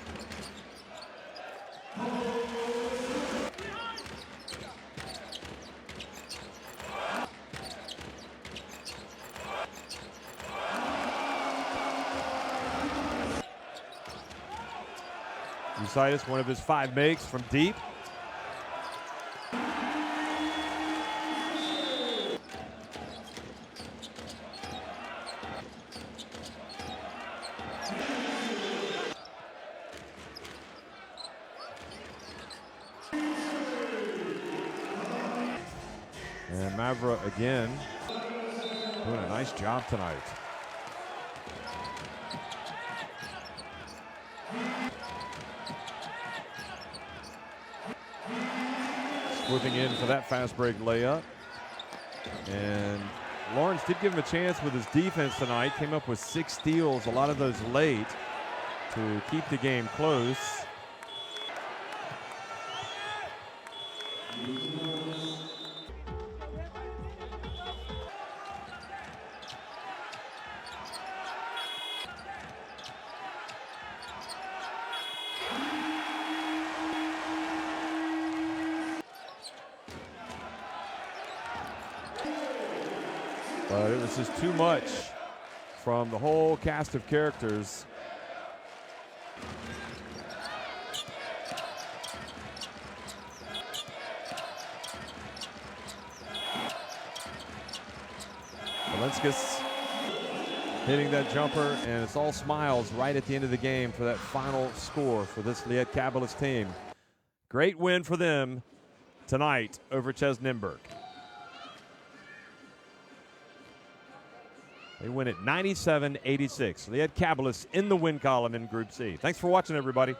Yositis, one of his 5 makes from deep. And Mavra again doing a nice job tonight. Swooping in for that fast break layup. And Lawrence did give him a chance with his defense tonight. Came up with 6 steals, a lot of those late, to keep the game close. But it was just too much from the whole cast of characters. Valencius hitting that jumper, and it's all smiles right at the end of the game for that final score for this Lietkabelis team. Great win for them tonight over Ches Nienburg. They win at 97-86. Lietkabelis in the win column in Group C. Thanks for watching, everybody.